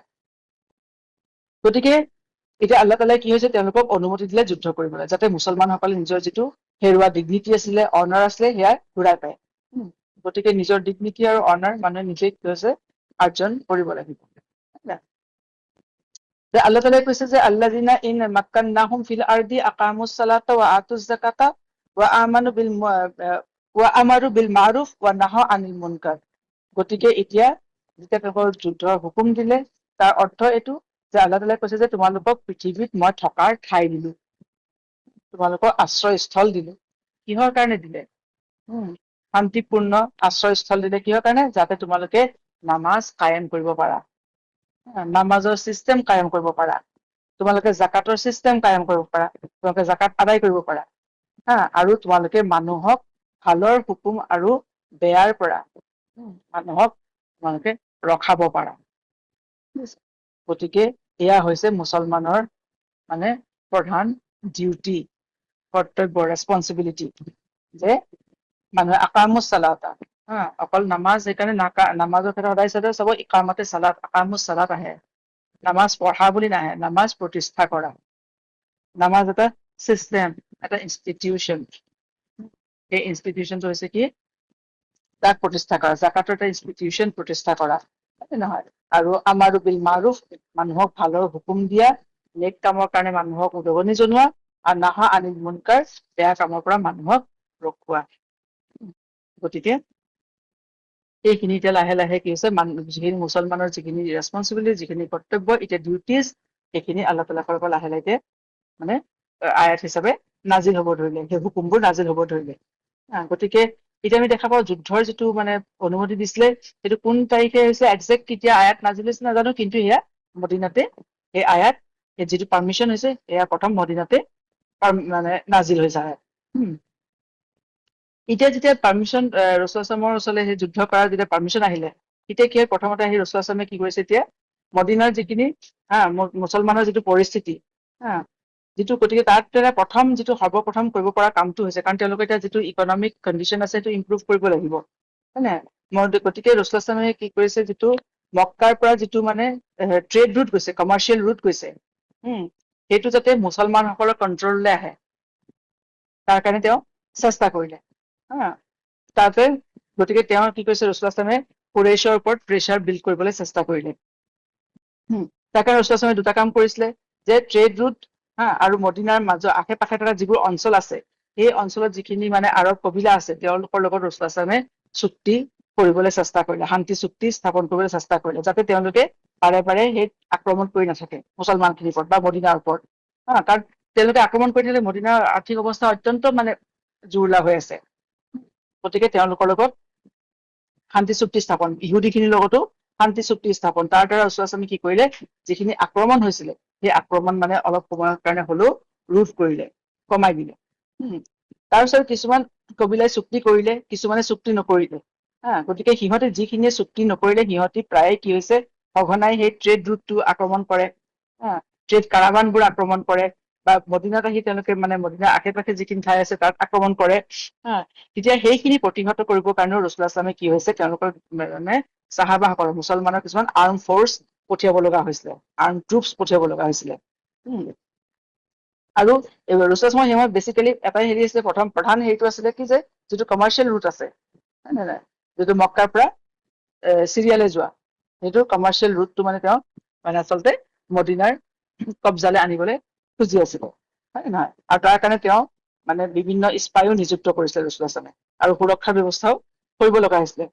গতিকে এতিয়া আল্লাহ তালাই কি হৈছে, তেওঁলোকক অনুমতি দিলে যুদ্ধ কৰিবলৈ, যাতে মুছলমানসকলে নিজৰ যিটো হেৰুৱা ডিগনিটি আছিলে, অনাৰ আছিলে, সেয়া ঘূৰাই পায়। গতিকে নিজৰ ডিগনিটি আৰু অনাৰ মানুহে নিজেই কি হৈছে অৰ্জন কৰিব লাগিব। আল্লাহ তালাই কৈছে যে আল্লাযিনা ইন মাক্কান্নাহুম ফিল আৰদি আকামুছ সালাতা ওয়া আতুজ যাকাতা ওয়া আমাৰু বিল মাৰুফ ওয়া নাহাউ আনিল মুনকাৰ। গতিকে এতিয়া যেতিয়া তেওঁলোকৰ যুদ্ধৰ হুকুম দিলে, তাৰ অৰ্থ এইটো যে আল্লাহ তালাই কৈছে যে তোমালোকক পৃথিৱীত মই থকাৰ ঠাই দিলো, তোমালোকৰ আশ্ৰয়স্থল দিলো। কিহৰ কাৰণে দিলে? শান্তিপূৰ্ণ আশ্ৰয়স্থল দিলে। কিহৰ কাৰণে? যাতে তোমালোকে নামাজ কায়েম কৰিব পাৰা, নামাজৰ চিষ্টেম কায়েম কৰিব পাৰা, তোমালোকে জাকাতৰ চিষ্টেম কায়েম কৰিব পাৰা, তোমালোকে জাকাত আদায় কৰিব পাৰা। আৰু তোমালোকে মানুহক ভালৰ হুকুম আৰু বেয়াৰ পৰা মানুহক তোমালোকে ৰখাব পাৰা। গতিকে এয়া হৈছে মুছলমানৰ প্ৰধান ডিউটি, কৰ্তব্য, ৰেচপনচিবিলিটি, যে মানুহে আকামুছ চালাতা, অকল নামাজ, সেইকাৰণে নামাজৰ ক্ষেত্ৰত সদায় চাব ইকামতে চালাত, আকামুছ চালাত আহে। নামাজ পঢ়া বুলি নাহে, নামাজ প্ৰতিষ্ঠা কৰা। নামাজ এটা চিষ্টেম, এটা ইনষ্টিটিউচন। এই ইনষ্টিটিউচনটো হৈছে কি? তাক প্ৰতিষ্ঠা কৰা। জাকাতৰ এটা ইনষ্টিটিউচন প্ৰতিষ্ঠা কৰা, নহয়? আৰু আমাৰু বিল মাৰুফ, মানুহক ভালৰ হুকুম দিয়া, নেক কামৰ কাৰণে মানুহক উদগনি জনোৱা, আৰু নাহা আনিল মুনকাৰ, বেয়া কামৰ পৰা মানুহক ৰখোৱা। গতিকে এইখিনি এতিয়া লাহে লাহে কি হৈছে, যিখিনি মুছলমানৰ যিখিনি ৰেচপনচিবিলিটি, যিখিনি কৰ্তব্য, এতিয়া ডিউটিজ, সেইখিনি আল্লাহ তাআলাৰ ফালৰ পৰা লাহে লাহে আয়াত হিচাপে নাজিল হব ধৰিলে, সেই হুকুমবোৰ নাজিল হব ধৰিলে। গতিকে এতিয়া আমি দেখা পাওঁ যুদ্ধৰ যিটো অনুমতি দিছিলে, সেইটো কোন তাৰিখে হৈছে, একজেক্ট কেতিয়া আয়াত নাজিল হৈছে নাজানো, কিন্তু এয়া মদিনাতে এই আয়াত, যিটো পাৰ্মিশন হৈছে, এয়া প্ৰথম মদিনাতে নাজিল হৈছে আয়াত। এতিয়া যেতিয়া পাৰ্মিশন ৰসুল আসলামৰ ওচৰলৈ সেই যুদ্ধ কৰাৰ যেতিয়া পাৰ্মিশন আহিলে, তেতিয়া কি হয়, প্ৰথমতে আহি ৰসুল আসলামে কি কৰিছে, এতিয়া মদিনাৰ যিখিনি মুছলমানৰ যিটো পৰিস্থিতি, গতিকে তাত প্ৰথম যিটো সৰ্বপ্ৰথম কৰিব পৰা কামটো হৈছে, কাৰণ তেওঁলোকৰ এতিয়া যিটো ইকনমিক কণ্ডিশ্যন আছে, সেইটো ইম্প্ৰুভ কৰিব লাগিব, হয় নাই? গতিকে ৰসুল আসলামে কি কৰিছে, যিটো মক্কাৰ পৰা যিটো ট্ৰেড ৰুট গৈছে, কমাৰ্চিয়েল ৰুট গৈছে, সেইটো যাতে মুছলমানসকলৰ কণ্ট্ৰললৈ আহে, তাৰ কাৰণে তেওঁ চেষ্টা কৰিলে। গতিকে তেওঁ কি কৰিছে, ৰসুল আসলামে কুৰাইশৰ ওপৰত প্ৰেছাৰ বিল্ড কৰিবলৈ চেষ্টা কৰিলে। তাৰ কাৰণে ৰসুল আসলামে দুটা কাম কৰিছিলে, যে ট্ৰেড ৰুট আৰু মদিনাৰ মাজৰ আশে পাশে থকা যিবোৰ অঞ্চল আছে, সেই অঞ্চলত যিখিনি আৰৱ কবিলা আছে, তেওঁলোকৰ লগত ৰসুল আসলামে চুক্তি কৰিবলৈ চেষ্টা কৰিলে, শান্তি চুক্তি স্থাপন কৰিবলৈ চেষ্টা কৰিলে, যাতে তেওঁলোকে বাৰে বাৰে সেই আক্ৰমণ কৰি নাথাকে মুছলমানখিনিৰ ওপৰত বা মদিনাৰ ওপৰত। কাৰণ তেওঁলোকে আক্ৰমণ কৰি থাকিলে মদিনাৰ আৰ্থিক অৱস্থা অত্যন্ত জুৰুলা হৈ আছে। গতিকে তেওঁলোকৰ লগত শান্তি চুক্তি স্থাপন, ইহুদিখিনিৰ লগতো শান্তি চুক্তি স্থাপন, তাৰ দ্বাৰা ৰসুল আসলামে কি কৰিলে, যিখিনি আক্ৰমণ হৈছিলে, সেই আক্ৰমণ অলপ সময়ৰ কাৰণে হলেও ৰোধ কৰিলে, কমাই দিলে। তাৰপিছত কিছুমান কবিলাই চুক্তি কৰিলে, কিছুমানে চুক্তি নকৰিলে। গতিকে সিহঁতে যিখিনিয়ে চুক্তি নকৰিলে, সিহঁতি প্ৰায়ে কি হৈছে, সঘনাই সেই ট্ৰেড ৰুটটো আক্ৰমণ কৰে, ট্ৰেড কাৰাবানবোৰ আক্ৰমণ কৰে, বা মদিনাত আহি তেওঁলোকে মদিনাৰ আশে পাশে যিখিনি ঠাই আছে তাত আক্ৰমণ কৰে। তেতিয়া সেইখিনি প্ৰতিহত কৰিবৰ কাৰণেও ৰসুল আসলামে কি হৈছে, তেওঁলোকৰ চাহাবাসকলৰ, মুছলমানৰ কিছুমান আৰ্ম ফ'ৰ্চ পঠিয়াব লগা হৈছিলে, আৰ্ম ট্ৰুপছ পঠিয়াব লগা হৈছিলে। আৰু ৰুছলাছমাৰ সময়ত বেচিকেলি এটাই হেৰি আছিলে, প্ৰধান হেৰিটো আছিলে কি যে যিটো কমাৰ্চিয়েল ৰুট আছে, হয় নে নাই, যিটো মক্কাৰ পৰা চিৰিয়ালে যোৱা, সেইটো কমাৰ্চিয়েল ৰুটটো মানে তেওঁ মানে আচলতে মদিনাৰ কব্জালে আনিবলৈ খুজি আছিলে, হয় নহয়। আৰু তাৰ কাৰণে তেওঁ মানে বিভিন্ন স্পাইও নিযুক্ত কৰিছিলে ৰুছলাছলামে, আৰু সুৰক্ষাৰ ব্যৱস্থাও কৰিব লগা হৈছিলে।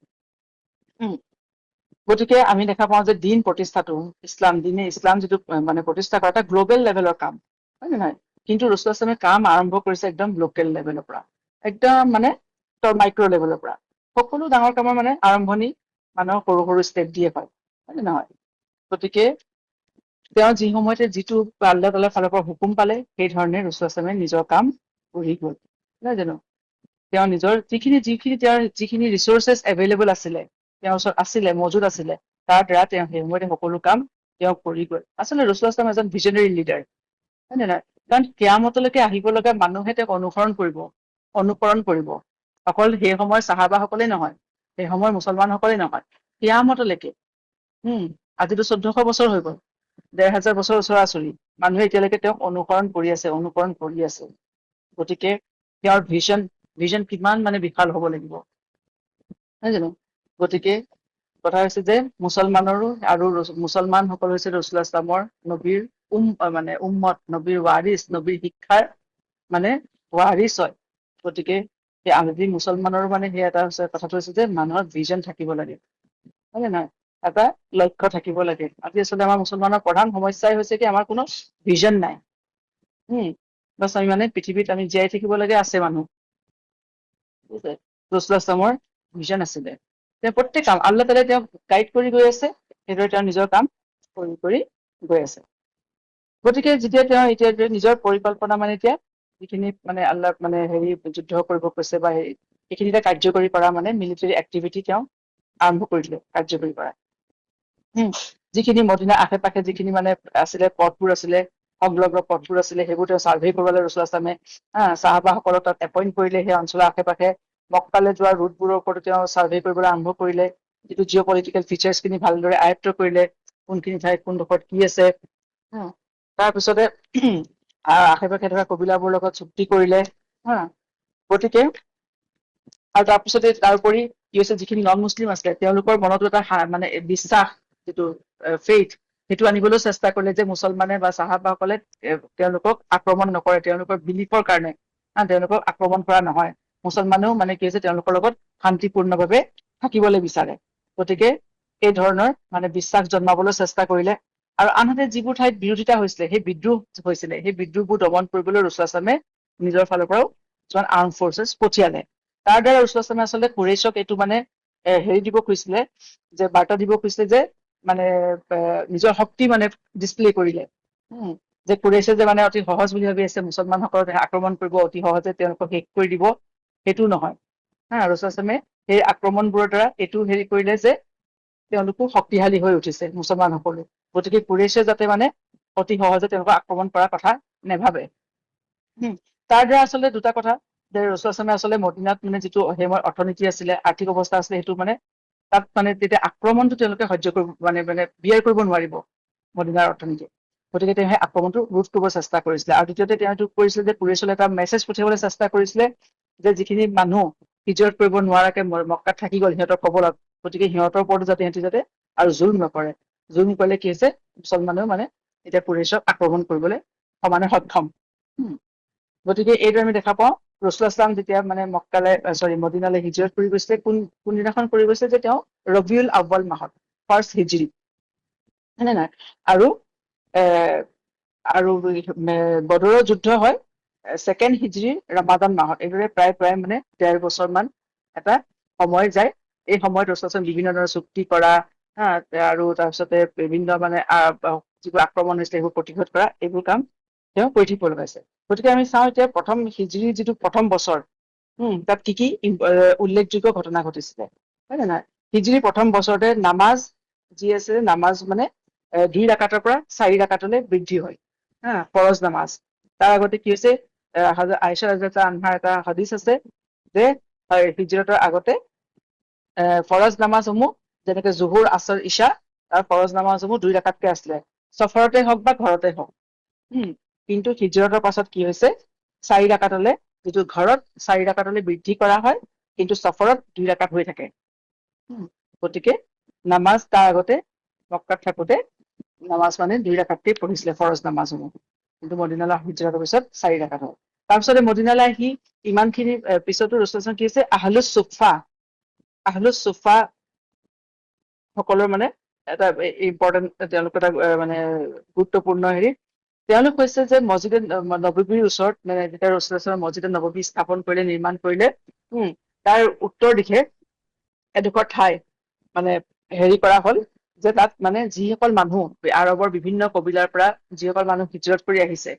গতিকে আমি দেখা পাওঁ যে দিন প্ৰতিষ্ঠাটো, দিনে ইছলাম যিটো মানে প্ৰতিষ্ঠা কৰা এটা গ্ল'বেল লেভেলৰ কাম, হয় নে নহয়। কিন্তু ৰুছলাছলামে কাম আৰম্ভ কৰিছে একদম লোকেল লেভেলৰ পৰা, একদম মানে মাইক্ৰ' লেভেলৰ পৰা। সকলো ডাঙৰ কামৰ মানে আৰম্ভণি মানুহৰ সৰু সৰু ষ্টেপ দিয়ে হয় নে নহয়। গতিকে তেওঁ যি সময়তে যিটো আল্লাহ তাআলাৰ ফালৰ পৰা হুকুম পালে, সেই ধৰণে ৰুছলাছলামে নিজৰ কাম কৰি গ'ল, নহয় জানো। তেওঁ নিজৰ যিখিনি ৰিচোৰ্চেছ এভেইলেবল আছিলে, তেওঁৰ ওচৰত আছিলে, মজুত আছিলে, তাৰ দ্বাৰা তেওঁ সেই সময়তে সকলো কাম তেওঁ কৰি গ'ল। আচলতে ৰুছলাছলাম এজন ভিজনেৰী লিডাৰ, হয় নে নহয়। কাৰণ কিয়ামতলৈকে আহিব লগা মানুহে তেওঁক অনুকৰণ কৰিব, অকল সেই সময়ৰ চাহাবাসকলেই নহয়, সেই সময়ৰ মুছলমানসকলেই নহয়, কিয়ামতলৈকে। আজিতো 1400 বছৰ হৈ গ'ল, 1500 বছৰ ওচৰা-ওচৰি, মানুহে এতিয়ালৈকে তেওঁক অনুকৰণ কৰি আছে। গতিকে তেওঁৰ ভিজন কিমান মানে বিশাল হ'ব লাগিব, নহয় জানো। গতিকে কথা হৈছে যে মুছলমানৰো আৰু মুছলমানসকল হৈছে ৰুছলাছলামৰ নবীৰ উম্মত, নবীৰ ৱাৰিছ, নবীৰ শিক্ষাৰ মানে ৱাৰিছ হয়। গতিকে সেই মুছলমানৰো মানে সেই এটা কথাটো হৈছে যে মানুহৰ ভিজন থাকিব লাগে, হয় নে নহয়, এটা লক্ষ্য থাকিব লাগে। আজি আচলতে আমাৰ মুছলমানৰ প্ৰধান সমস্যাই হৈছে কি আমাৰ কোনো ভিজন নাই। বাছ আমি মানে পৃথিৱীত আমি জীয়াই থাকিব লাগে, আছে মানুহ। ৰুছলাছলামৰ ভিজন আছিলে, তেওঁ প্ৰত্যেক কাম আল্লাহ তাআলাই তেওঁক গাইড কৰি গৈ আছে, সেইদৰে তেওঁ নিজৰ কাম কৰি গৈ আছে। গতিকে যেতিয়া তেওঁ এতিয়া নিজৰ পৰিকল্পনা মানে এতিয়া যিখিনি মানে আল্লাহ মানে যুদ্ধ কৰিব কৈছে বা সেইখিনিতে কাৰ্যকৰী কৰা মানে মিলিটাৰী এক্টিভিটি তেওঁ আৰম্ভ কৰি দিলে, কাৰ্যকৰী কৰা। যিখিনি মদিনাৰ আশে পাশে যিখিনি মানে আছিলে, পথবোৰ আছিলে, সংলগ্ন পথবোৰ আছিলে, সেইবোৰ তেওঁ চাৰ্ভে কৰিবলৈ ৰুছলাছলামে চাহাবাসকলক তাত এপইণ্ট কৰিলে। সেই অঞ্চলৰ আশে পাশে মক্কালৈ যোৱা ৰুটবোৰৰ ওপৰত তেওঁ চাৰ্ভে কৰিবলৈ আৰম্ভ কৰিলে, যিটো জিঅ' পলিটিকেল ফিচাৰ্ছ খিনি ভালদৰে আয়ত্ব কৰিলে, কোনখিনি ঠাইত কোনডোখৰত কি আছে। তাৰপিছতে আশে পাশে থকা কবিলাবোৰৰ লগত চুক্তি কৰিলে, গতিকে আৰু তাৰপিছতে তাৰোপৰি কি হৈছে, যিখিনি নন মুছলিম আছিলে তেওঁলোকৰ মনতো এটা মানে বিশ্বাস, যিটো ফেইথ, সেইটো আনিবলৈও চেষ্টা কৰিলে যে মুছলমানে বা চাহাবাসকলে তেওঁলোকক আক্ৰমণ নকৰে, তেওঁলোকৰ বিলিফৰ কাৰণে তেওঁলোকক আক্ৰমণ কৰা নহয়। মুছলমানেও মানে কি হৈছে তেওঁলোকৰ লগত শান্তিপূৰ্ণভাৱে থাকিবলৈ বিচাৰে। গতিকে এই ধৰণৰ মানে বিশ্বাস জন্মাবলৈ চেষ্টা কৰিলে। আৰু আনহাতে যিবোৰ ঠাইত বিৰোধিতা হৈছিলে, সেই বিদ্ৰোহবোৰ দমন কৰিবলৈ ৰুছলাছলামে নিজৰ ফালৰ পৰাও কিছুমান আৰ্ম ফৰ্চেছ পঠিয়ালে। তাৰ দ্বাৰা ৰুছলাছলামে আচলতে কুৰেইছক এইটো মানে দিব খুজিছিলে, যে বাৰ্তা দিব খুজিছিলে যে মানে নিজৰ শক্তি মানে ডিছপ্লে কৰিলে, যে কুৰেইছে যে মানে অতি সহজ বুলি ভাবি আছে মুছলমানসকলক আক্ৰমণ কৰিব, অতি সহজে তেওঁলোকক শেষ কৰি দিব, সেইটো নহয়। ৰুছলাছলামে সেই আক্ৰমণবোৰৰ দ্বাৰা এইটো হেৰি কৰিলে যে তেওঁলোকো শক্তিশালী হৈ উঠিছে মুছলমানসকলো। গতিকে কুৰেইছে যাতে মানে অতি সহজে তেওঁলোকক আক্ৰমণ কৰাৰ কথা নেভাবে। তাৰ দ্বাৰা আচলতে দুটা কথা, যে ৰুছলাছলামে আচলতে মদিনাত মানে যিটো সেইসময়ৰ অৰ্থনীতি আছিলে, আৰ্থিক অৱস্থা আছিলে, সেইটো মানে তাত মানে তেতিয়া আক্ৰমণটো তেওঁলোকে সহ্য কৰিব মানে বিয়াৰ কৰিব নোৱাৰিব মদিনাৰ অৰ্থনীতি। গতিকে তেওঁ সেই আক্ৰমণটো ৰোধ কৰিব চেষ্টা কৰিছিলে। আৰু দ্বিতীয়তে তেওঁ এইটো কৰিছিলে যে কুৰেইছলৈ এটা মেছেজ পঠিয়াবলৈ চেষ্টা কৰিছিলে, যে যিখিনি মানুহ হিজৰত কৰিব নোৱাৰাকে মক্কাত থাকি গ'ল সিহঁতৰ কবলত, গতিকে সিহঁতৰ ওপৰতো যাতে আৰু জুলম নকৰে। জুলম কৰিলে কি হৈছে, মুছলমানেও মানে এতিয়া কুৰেইছক আক্ৰমণ কৰিবলৈ সমানে সক্ষম। গতিকে এইটো আমি দেখা পাওঁ, ৰুছলাছলাম যেতিয়া মানে মদিনালৈ হিজৰত কৰি গৈছিলে, কোনদিনাখন কৰি গৈছিলে, যে তেওঁ ৰবিউল আউৱাল মাহত, ফাৰ্ষ্ট হিজৰী, হয় নে নাই। আৰু বদৰৰ যুদ্ধ হয় ছেকেণ্ড হিজৰী ৰমাদান মাহত। এইদৰে প্ৰায় মানে 13 বছৰ মান এটা সময় যায়। এই সময়ত ৰুছলাছলামে বিভিন্ন ধৰণৰ চুক্তি কৰা, আৰু তাৰপিছতে বিভিন্ন মানে যিবোৰ আক্ৰমণ হৈছিলে সেইবোৰ প্ৰতিহত কৰা, এইবোৰ কাম তেওঁ কৰি থাকিব লগাইছে। গতিকে আমি চাওঁ এতিয়া প্ৰথম হিজৰীৰ যিটো প্ৰথম বছৰ, তাত কি উল্লেখযোগ্য ঘটনা ঘটিছিলে, হয় নে নহয়। হিজৰীৰ প্ৰথম বছৰতে নামাজ যি আছে, নামাজ মানে 2 ৰাকাতৰ পৰা 4 ৰাকাতলৈ বৃদ্ধি হয়, ফৰজ নামাজ। তাৰ আগতে কি হৈছে, আয়েশা ৰাদিয়াল্লাহু আনহাৰ এটা হাদিছ আছে যে হিজৰতৰ আগতে ফৰজ নামাজসমূহ যেনেকে জুহুৰ, আসৰ, ইশা তাৰ ফৰজ নামাজসমূহ 2 ৰাকাতকে আছিলে, সফৰতে হওক বা ঘৰতে হওক। কিন্তু হিজৰতৰ পাছত কি হৈছে, 4 ৰাকাতলৈ, যিটো ঘৰত 4 ৰাকাতলৈ বৃদ্ধি কৰা হয়, কিন্তু সফৰত 2 ৰাকাত হৈ থাকে। গতিকে নামাজ তাৰ আগতে মক্কাত থাকোতে নামাজ মানে 2 ৰাকাতকে পঢ়িছিলে ফৰজ নামাজসমূহ, কিন্তু মদিনালৈ হিজৰতৰ পিছত 4 ৰাকাত হয়। তাৰপিছতে মদিনালৈ আহি ইমানখিনি পিছতো ৰাসূলুল্লাহ কি হৈছে, আহলুচ চুফা সকলৰ মানে এটা ইম্পৰ্টেণ্ট, তেওঁলোকৰ এটা মানে গুৰুত্বপূৰ্ণ হেৰি, তেওঁলোক হৈছে যে মছজিদে নববীৰ ওচৰত, মানে যেতিয়া ৰাসূলুল্লাহ মছজিদে নববী স্থাপন কৰিলে, নিৰ্মাণ কৰিলে, তাৰ উত্তৰ দিশে এডোখৰ ঠাই মানে হেৰি কৰা হ'ল, যে তাত মানে যিসকল মানুহ আৰৱৰ বিভিন্ন কবিলাৰ পৰা যিসকল মানুহ হিজৰত কৰি আহিছে,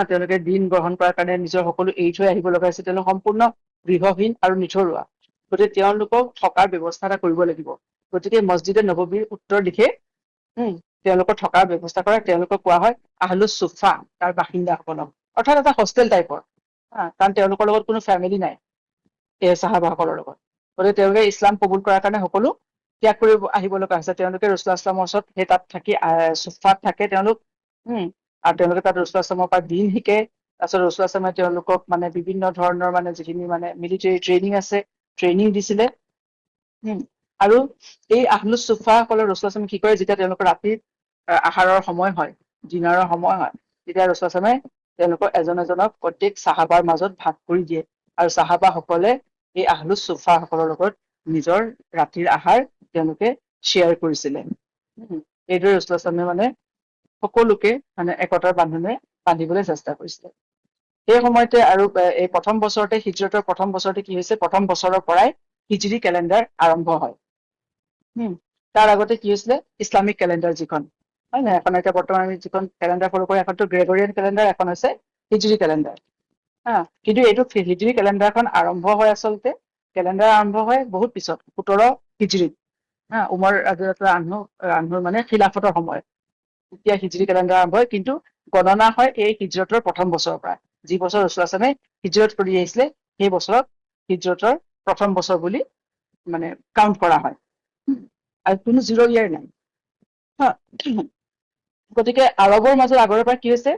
তেওঁলোকে দিন গ্ৰহণ কৰাৰ কাৰণে নিজৰ সকলো এৰি থৈ আহিব লগা হৈছে, তেওঁলোক সম্পূৰ্ণ গৃহহীন আৰু নিথৰুৱা, গতিকে তেওঁলোকক থকাৰ ব্যৱস্থা এটা কৰিব লাগিব। গতিকে মছজিদে নববীৰ উত্তৰ দিশে তেওঁলোকৰ থকাৰ ব্যৱস্থা কৰে, তেওঁলোকক কোৱা হয় আহলুচ চুফা, তাৰ বাসিন্দাসকলক, অৰ্থাৎ এটা হোষ্টেল টাইপৰ, কাৰণ তেওঁলোকৰ লগত কোনো ফেমিলি নাই এই চাহাবাসকলৰ লগত। গতিকে তেওঁলোকে ইছলাম কবুল কৰাৰ কাৰণে সকলো ত্যাগ কৰি আহিব লগা হৈছে, তেওঁলোকে ৰাসূলুল্লাহৰ ওচৰত সেই তাত থাকি চুফাত থাকে তেওঁলোক, আৰু তেওঁলোকে তাত ৰাসূলুল্লাহৰ পৰা দিন শিকে। তাৰপিছত ৰাসূলুল্লাহ তেওঁলোকক মানে বিভিন্ন ধৰণৰ মানে যিখিনি মানে মিলিটাৰী ট্ৰেইনিং আছে, ট্ৰেইনিং দিছিলে। আৰু এই আহলুচ চুফাসকলৰ ৰাসূলুল্লাহ কি কৰে, যেতিয়া তেওঁলোকৰ ৰাতিৰ আহাৰৰ সময় হয়, ডিনাৰৰ সময় হয়, তেতিয়া ৰাসূলুল্লাহ তেওঁলোকক এজন এজনক প্ৰত্যেক চাহাবাৰ মাজত ভাগ কৰি দিয়ে, আৰু চাহাবাসকলে এই আহলুচ চুফাসকলৰ লগত নিজৰ ৰাতিৰ আহাৰ তেওঁলোকে শ্বেয়াৰ কৰিছিলে। এইদৰে ৰাসূলুল্লাহ মানে সকলোকে মানে একতাৰ বান্ধোনে বান্ধিবলৈ চেষ্টা কৰিছিলে। সেই সময়তে আৰু এই প্ৰথম বছৰতে, হিজৰতৰ প্ৰথম বছৰতে কি হৈছে, প্ৰথম বছৰৰ পৰাই হিজৰী কেলেণ্ডাৰ আৰম্ভ হয়। তাৰ আগতে কি হৈছিলে, ইছলামিক কেলেণ্ডাৰ যিখন হয় নহয়, এখন এতিয়া বৰ্তমান আমি যিখন কেলেণ্ডাৰ ফল' কৰি, এখনটো গ্ৰেগৰিয়ান কেলেণ্ডাৰ, এখন হৈছে হিজৰী কেলেণ্ডাৰ। কিন্তু এইটো হিজৰী কেলেণ্ডাৰখন আৰম্ভ হয়, আচলতে কেলেণ্ডাৰ আৰম্ভ হয় বহুত পিছত, 17 হিজৰীত, উমৰ ৰাজুৰ মানে খিলাফতৰ সময়ত, তেতিয়া হিজৰী কেলেণ্ডাৰ আৰম্ভ হয়। কিন্তু গণনা হয় এই হিজৰতৰ প্ৰথম বছৰৰ পৰা, যি বছৰ ৰাসূলুল্লাহ হিজৰত কৰি আহিছিলে, সেই বছৰক হিজৰতৰ প্ৰথম বছৰ বুলি মানে কাউণ্ট কৰা হয়, আৰু কোনো 0 ইয়াৰ নাই। গতিকে আৰৱৰ মাজত আগৰে পৰা কি হৈছে,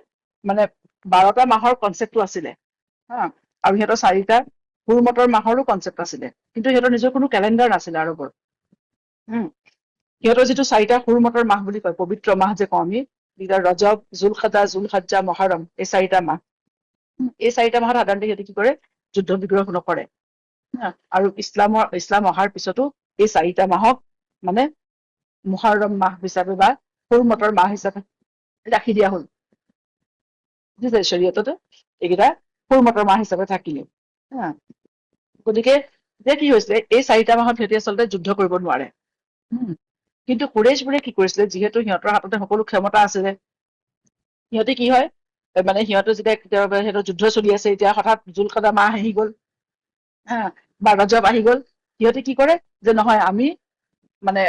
মানে 12টা মাহৰ কনচেপ্টটো আছিলে, আৰু সিহঁতৰ 4টা হুৰমতৰ মাহৰো কনচেপ্ট আছিলে, কিন্তু সিহঁতৰ নিজৰ কোনো কেলেণ্ডাৰ নাছিলে আৰৱৰ। সিহঁতৰ যিটো 4টা হুৰমতৰ মাহ বুলি কয়, পবিত্ৰ মাহ যে কওঁ আমি, ৰজব, জুলহজ্জা, মহৰম, এই 4টা মাহ। এই 4টা মাহত সাধাৰণতে সিহঁতে কি কৰে, যুদ্ধ বিগ্ৰহ নকৰে। আৰু ইছলাম অহাৰ পিছতো এই 4টা মাহক মানে মুহৰৰম মাহ হিচাপে বা হুৰমতৰ মাহ হিচাপে ৰাখি দিয়া হল। শৰীয়ততো এইকেইটা হুৰমতৰ মাহ হিচাপে থাকিলে। গতিকে এতিয়া কি হৈছিলে, এই 4টা মাহত সিহঁতি আচলতে যুদ্ধ কৰিব নোৱাৰে। কিন্তু কুৰাইশবোৰে কি কৰিছিলে, যিহেতু সিহঁতৰ হাততে সকলো ক্ষমতা আছিলে, সিহঁতে কি হয়, মানে সিহঁতৰ যেতিয়া সিহঁতৰ যুদ্ধ চলি আছে, এতিয়া হঠাৎ জুলকাদা মাহ আহি গল, বা ৰজব আহি গল, সিহঁতে কি কৰে, যে নহয় আমি মানে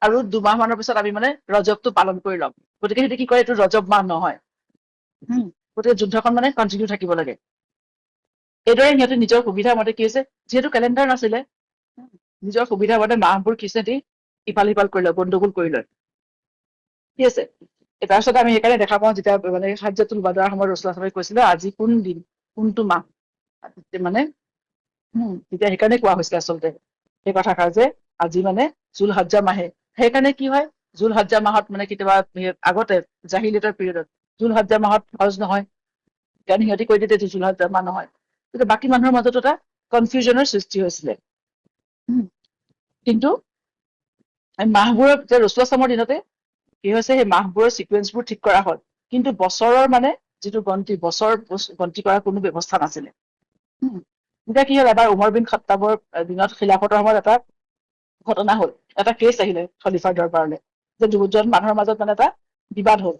আৰু 2 মাহ মানৰ পিছত আমি মানে ৰজবটো পালন কৰি ল'ম। গতিকে সিহঁতে কি কৰে, এইটো ৰজব মাহ নহয়, গতিকে যুদ্ধখন মানে কণ্টিনিউ থাকিব লাগে। এইদৰে সিহঁতে নিজৰ সুবিধা মতে কি হৈছে, যিহেতু কেলেণ্ডাৰ নাছিলে, নিজৰ সুবিধা মতে মাহবোৰ সিহঁতি ইফাল সিফাল কৰি লয়, গণ্ডগোল কৰি লয়। ঠিক আছে, তাৰপিছত আমি সেইকাৰণে দেখা পাওঁ, যেতিয়া মানে হাজ্জাতুল বাদৰ সময়ত ৰাসূলুল্লাহ কৈছিলে আজি কোন দিন, কোনটো মাহ, মানে তেতিয়া সেইকাৰণে কোৱা হৈছিলে আচলতে সেই কথাষাৰ, যে আজি মানে জুলহজ্জা মাহে। সেইকাৰণে কি হয়, জুলহজ্জা মাহত মানে কেতিয়াবা আগতে জাহিলিয়তৰ পিৰিয়ডত জুলহজ্জা মাহত হজ নহয়, কাৰণ সিহঁতি কৈ দিয়ে যে জুলহজ্জা মাহ নহয়। কিন্তু বাকী মানুহৰ মাজত এটা কনফিউজনৰ সৃষ্টি হৈছিলে। কিন্তু মাহবোৰৰ ৰাসূলুল্লাহৰ দিনতে কি হৈছে, সেই মাহবোৰৰ চিকুৱেন্সবোৰ ঠিক কৰা হ'ল, কিন্তু বছৰৰ মানে যিটো গন্তি, বছৰ গন্তি কৰাৰ কোনো ব্যৱস্থা নাছিলে। এতিয়া কি হ'ল, এবাৰ উমৰ বিন খাত্তাবৰ দিনত খিলাফতৰ সময়ত এটা ঘটনা হ'ল, এটা কেছ আহিলে খলিফাৰ দৰবাৰলৈ, যে 2জন মানুহৰ মাজত মানে এটা বিবাদ হ'ল,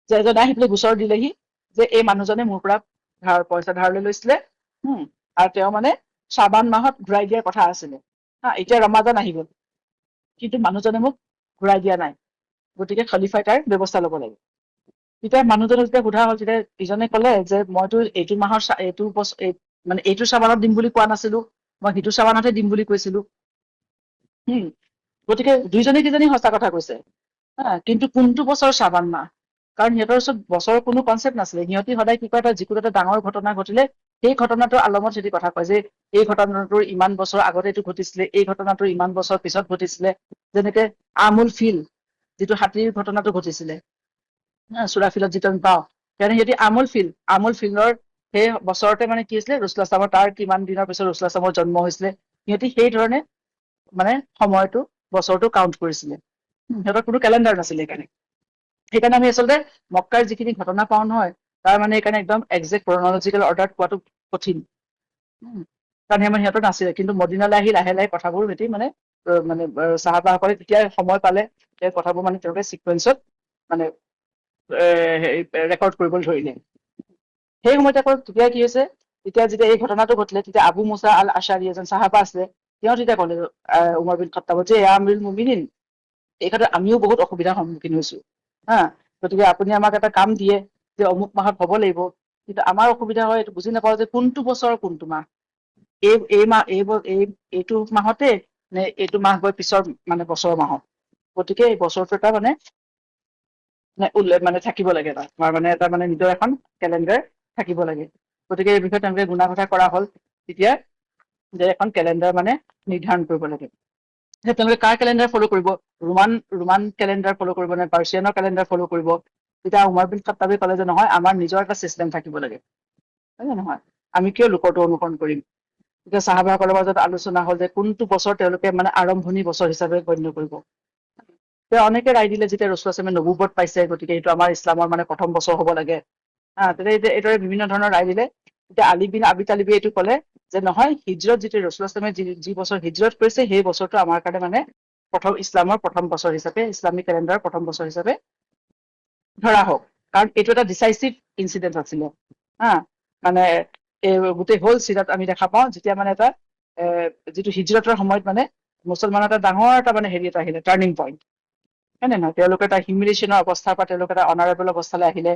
যে এজনে আহি পেলাই গোচৰ দিলেহি যে এই মানুহজনে মোৰ পৰা পইচা ধাৰলৈ লৈছিলে, আৰু তেওঁ মানে শ্বাবান মাহত ঘূৰাই দিয়াৰ কথা আছিলে। এতিয়া ৰমাজান আহি গল, কিন্তু মানুহজনে মোক ঘূৰাই দিয়া নাই, গতিকে খলিফাই তাৰ ব্যৱস্থা লব লাগে। তেতিয়া মানুহজনক যেতিয়া সোধা হ'ল, তেতিয়া ইজনে কলে যে মইতো এইটো মাহৰ মানে এইটো শ্বাবানত দিম বুলি কোৱা নাছিলো, মই সিটো শ্বাবানতহে দিম বুলি কৈছিলো। গতিকে দুইজনে কিজনী সঁচা কথা কৈছে, কিন্তু কোনটো বছৰ শ্ৰাবণ মাহ, কাৰণ সিহঁতৰ ওচৰত বছৰৰ কোনো কনচেপ্ট নাছিলে। সিহঁতি সদায় কি কয়, এটা যিকোনো এটা ডাঙৰ ঘটনা ঘটিলে সেই ঘটনাটোৰ আলমত সিহঁতি কথা কয় যে এই ঘটনাটোৰ ইমান বছৰ আগতে এইটো ঘটিছিলে, এই ঘটনাটোৰ ইমান বছৰ পিছত ঘটিছিলে। যেনেকে আমুল ফিল যিটো হাতীৰ ঘটনাটো ঘটিছিলে, চুৰাফিলত যিটো আমি পাওঁ, সেইকাৰণে সিহঁতি আমুল ফিল্ডৰ সেই বছৰতে মানে কি হৈছিলে, ৰুছুল তাৰ কিমান দিনৰ পিছত ৰুছুল জন্ম হৈছিলে, সিহঁতি সেই ধৰণে মানে সময়টো বছৰটো কাউণ্ট কৰিছিলে। সিহঁতৰ কোনো কেলেণ্ডাৰ নাছিলে। সেইকাৰণে আমি আচলতে মক্কাৰ যিখিনি ঘটনা পাওঁ নহয়, তাৰ মানে সেইকাৰণে একদম একজেক্ট ক্ৰনলজিকেল অৰ্ডাৰত পোৱাটো কঠিন। কাৰণ সেই সিহঁতৰ নাছিলে, কিন্তু মদিনালৈ আহি লাহে লাহে কথাবোৰ সিহঁতি মানে চাহাবাসকলে তেতিয়া সময় পালে সেই কথাবোৰ মানে তেওঁলোকে চিকুৱেঞ্চত মানে ৰেকৰ্ড কৰিবলৈ ধৰিলে। সেই সময়তে আকৌ তেতিয়া কি হৈছে, যেতিয়া এই ঘটনাটো ঘটিলে, তেতিয়া আবু মুছা আল আশ্বাৰী এজন চাহাবা আছিলে, তেওঁ তেতিয়া ক'লে উমৰ বিন খাত্তাবক যে ইয়া আমিৰুল মুমিনিন, এই ক্ষেত্ৰত আমিও বহুত অসুবিধাৰ সন্মুখীন হৈছো। গতিকে আপুনি আমাক এটা কাম দিয়ে যে অমুক মাহত হ'ব লাগিব, কিন্তু আমাৰ অসুবিধা হয় এইটো বুজি নাপাওঁ যে কোনটো বছৰ কোনটো মাহ, এইটো মাহতে নে এইটো মাহ গৈ পিছৰ মানে বছৰৰ মাহত। গতিকে এই বছৰটো এটা মানে থাকিব লাগে, তোমাৰ মানে এটা মানে নিজৰ এখন কেলেণ্ডাৰ থাকিব লাগে। গতিকে এই বিষয়ে তেওঁলোকে গুণা কথা কৰা হ'ল তেতিয়া যে এখন কেলেণ্ডাৰ মানে নিৰ্ধাৰণ কৰিব লাগে। তেওঁলোকে কাৰ কেলেণ্ডাৰ ফ'ল' কৰিব, ৰোমান কেলেণ্ডাৰ ফ'ল' কৰিব নে পাৰ্চিয়ানৰ কেলেণ্ডাৰ ফ'ল' কৰিব। তেতিয়া উমৰ বিন খাত্তাবে ক'লে যে নহয়, আমাৰ নিজৰ এটা চিষ্টেম থাকিব লাগে, হয় নে নহয়, আমি কিয় লোকৰটো অনুসৰণ কৰিম। তেতিয়া চাহাবাসকলৰ মাজত আলোচনা হ'ল যে কোনটো বছৰ তেওঁলোকে মানে আৰম্ভণি বছৰ হিচাপে গণ্য কৰিব। তেওঁ অনেকে ৰায় দিলে, যেতিয়া ৰসুল নবুৱত পাইছে, গতিকে এইটো আমাৰ ইছলামৰ মানে প্ৰথম বছৰ হ'ব লাগে। তেতিয়া এইদৰে বিভিন্ন ধৰণৰ ৰায় দিলে। এতিয়া আলী বিন আবি তালিবে এইটো ক'লে যে নহয়, হিজৰত যিটো ৰসুল যি বছৰ হিজৰত কৰিছে, সেই বছৰটো আমাৰ কাৰণে মানে ইছলামৰ প্ৰথম বছৰ হিচাপে, ইছলামিক কেলেণ্ডাৰৰ প্ৰথম বছৰ হিচাপে ধৰা হওক। কাৰণ এইটো এটা ডিচাইচিভ ইনচিডেন্ট আছিলে। মানে গোটেই হ'ল চিৰাত আমি দেখা পাওঁ, যেতিয়া মানে এটা যিটো হিজৰতৰ সময়ত মানে মুছলমানৰ এটা ডাঙৰ এটা মানে হেৰি এটা আহিলে, টাৰ্ণিং পইণ্ট, হয় নে নহয়। তেওঁলোকে এটা হিউমিলেশ্যনৰ অৱস্থাৰ পৰা তেওঁলোকে এটা অনাৰেবল অৱস্থালৈ আহিলে,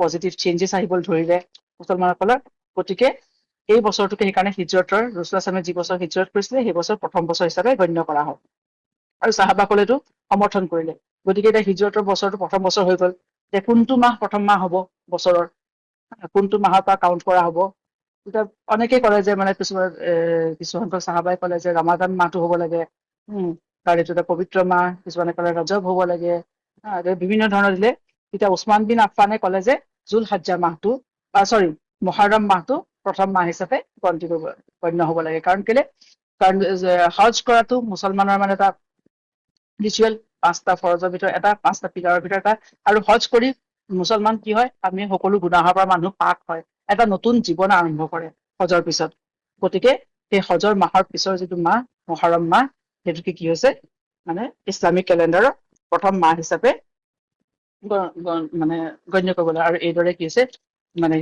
পজিটিভ চেঞ্জেছ আহিবলৈ ধৰিলে মুছলমানসকলৰ। গতিকে এই বছৰটোকে সেইকাৰণে হিজৰতৰ ৰসুল যি বছৰ হিজৰত কৰিছিলে, সেই বছৰ প্ৰথম বছৰ হিচাপে গণ্য কৰা হয়। আৰু চাহাবাসকলেতো সমৰ্থন কৰিলে। গতিকে এতিয়া হিজৰতৰ বছৰটো প্ৰথম বছৰ হৈ গ'ল। এতিয়া কোনটো মাহ প্ৰথম মাহ হ'ব বছৰৰ, কোনটো মাহৰ পৰা কাউণ্ট কৰা হ'ব। এতিয়া অনেকে ক'লে যে মানে কিছুসংখ্যক চাহাবাই ক'লে যে ৰমাদান মাহটো হ'ব লাগে, কাৰণ এইটো এটা পবিত্ৰ মাহ। কিছুমানে ক'লে ৰজব হ'ব লাগে, বিভিন্ন ধৰণৰ দিলে। তেতিয়া উছমান বিন আফফানে ক'লে যে মহৰম মাহটো প্ৰথম মাহ হিচাপে গণ্য হ'ব লাগে। কাৰণ কেলে, কাৰণ হজ কৰাটো মুছলমানৰ মানে এটা ৰিচুৱেল, 5টা ফৰজৰ ভিতৰত এটা, 5টা পিলাৰৰ ভিতৰত এটা। আৰু হজ কৰি মুছলমান কি হয়, আমি সকলো গুনাহৰ পৰা মানুহ পাক হয়, এটা নতুন জীৱন আৰম্ভ কৰে হজৰ পিছত। গতিকে সেই হজৰ মাহৰ পিছৰ যিটো মাহ মহৰম মাহ, সেইটোকে কি হৈছে মানে ইছলামিক কেলেণ্ডাৰৰ প্ৰথম মাহ হিচাপে মানে গণ্য কৰিব লাগে। আৰু এইদৰে কি হৈছে মানে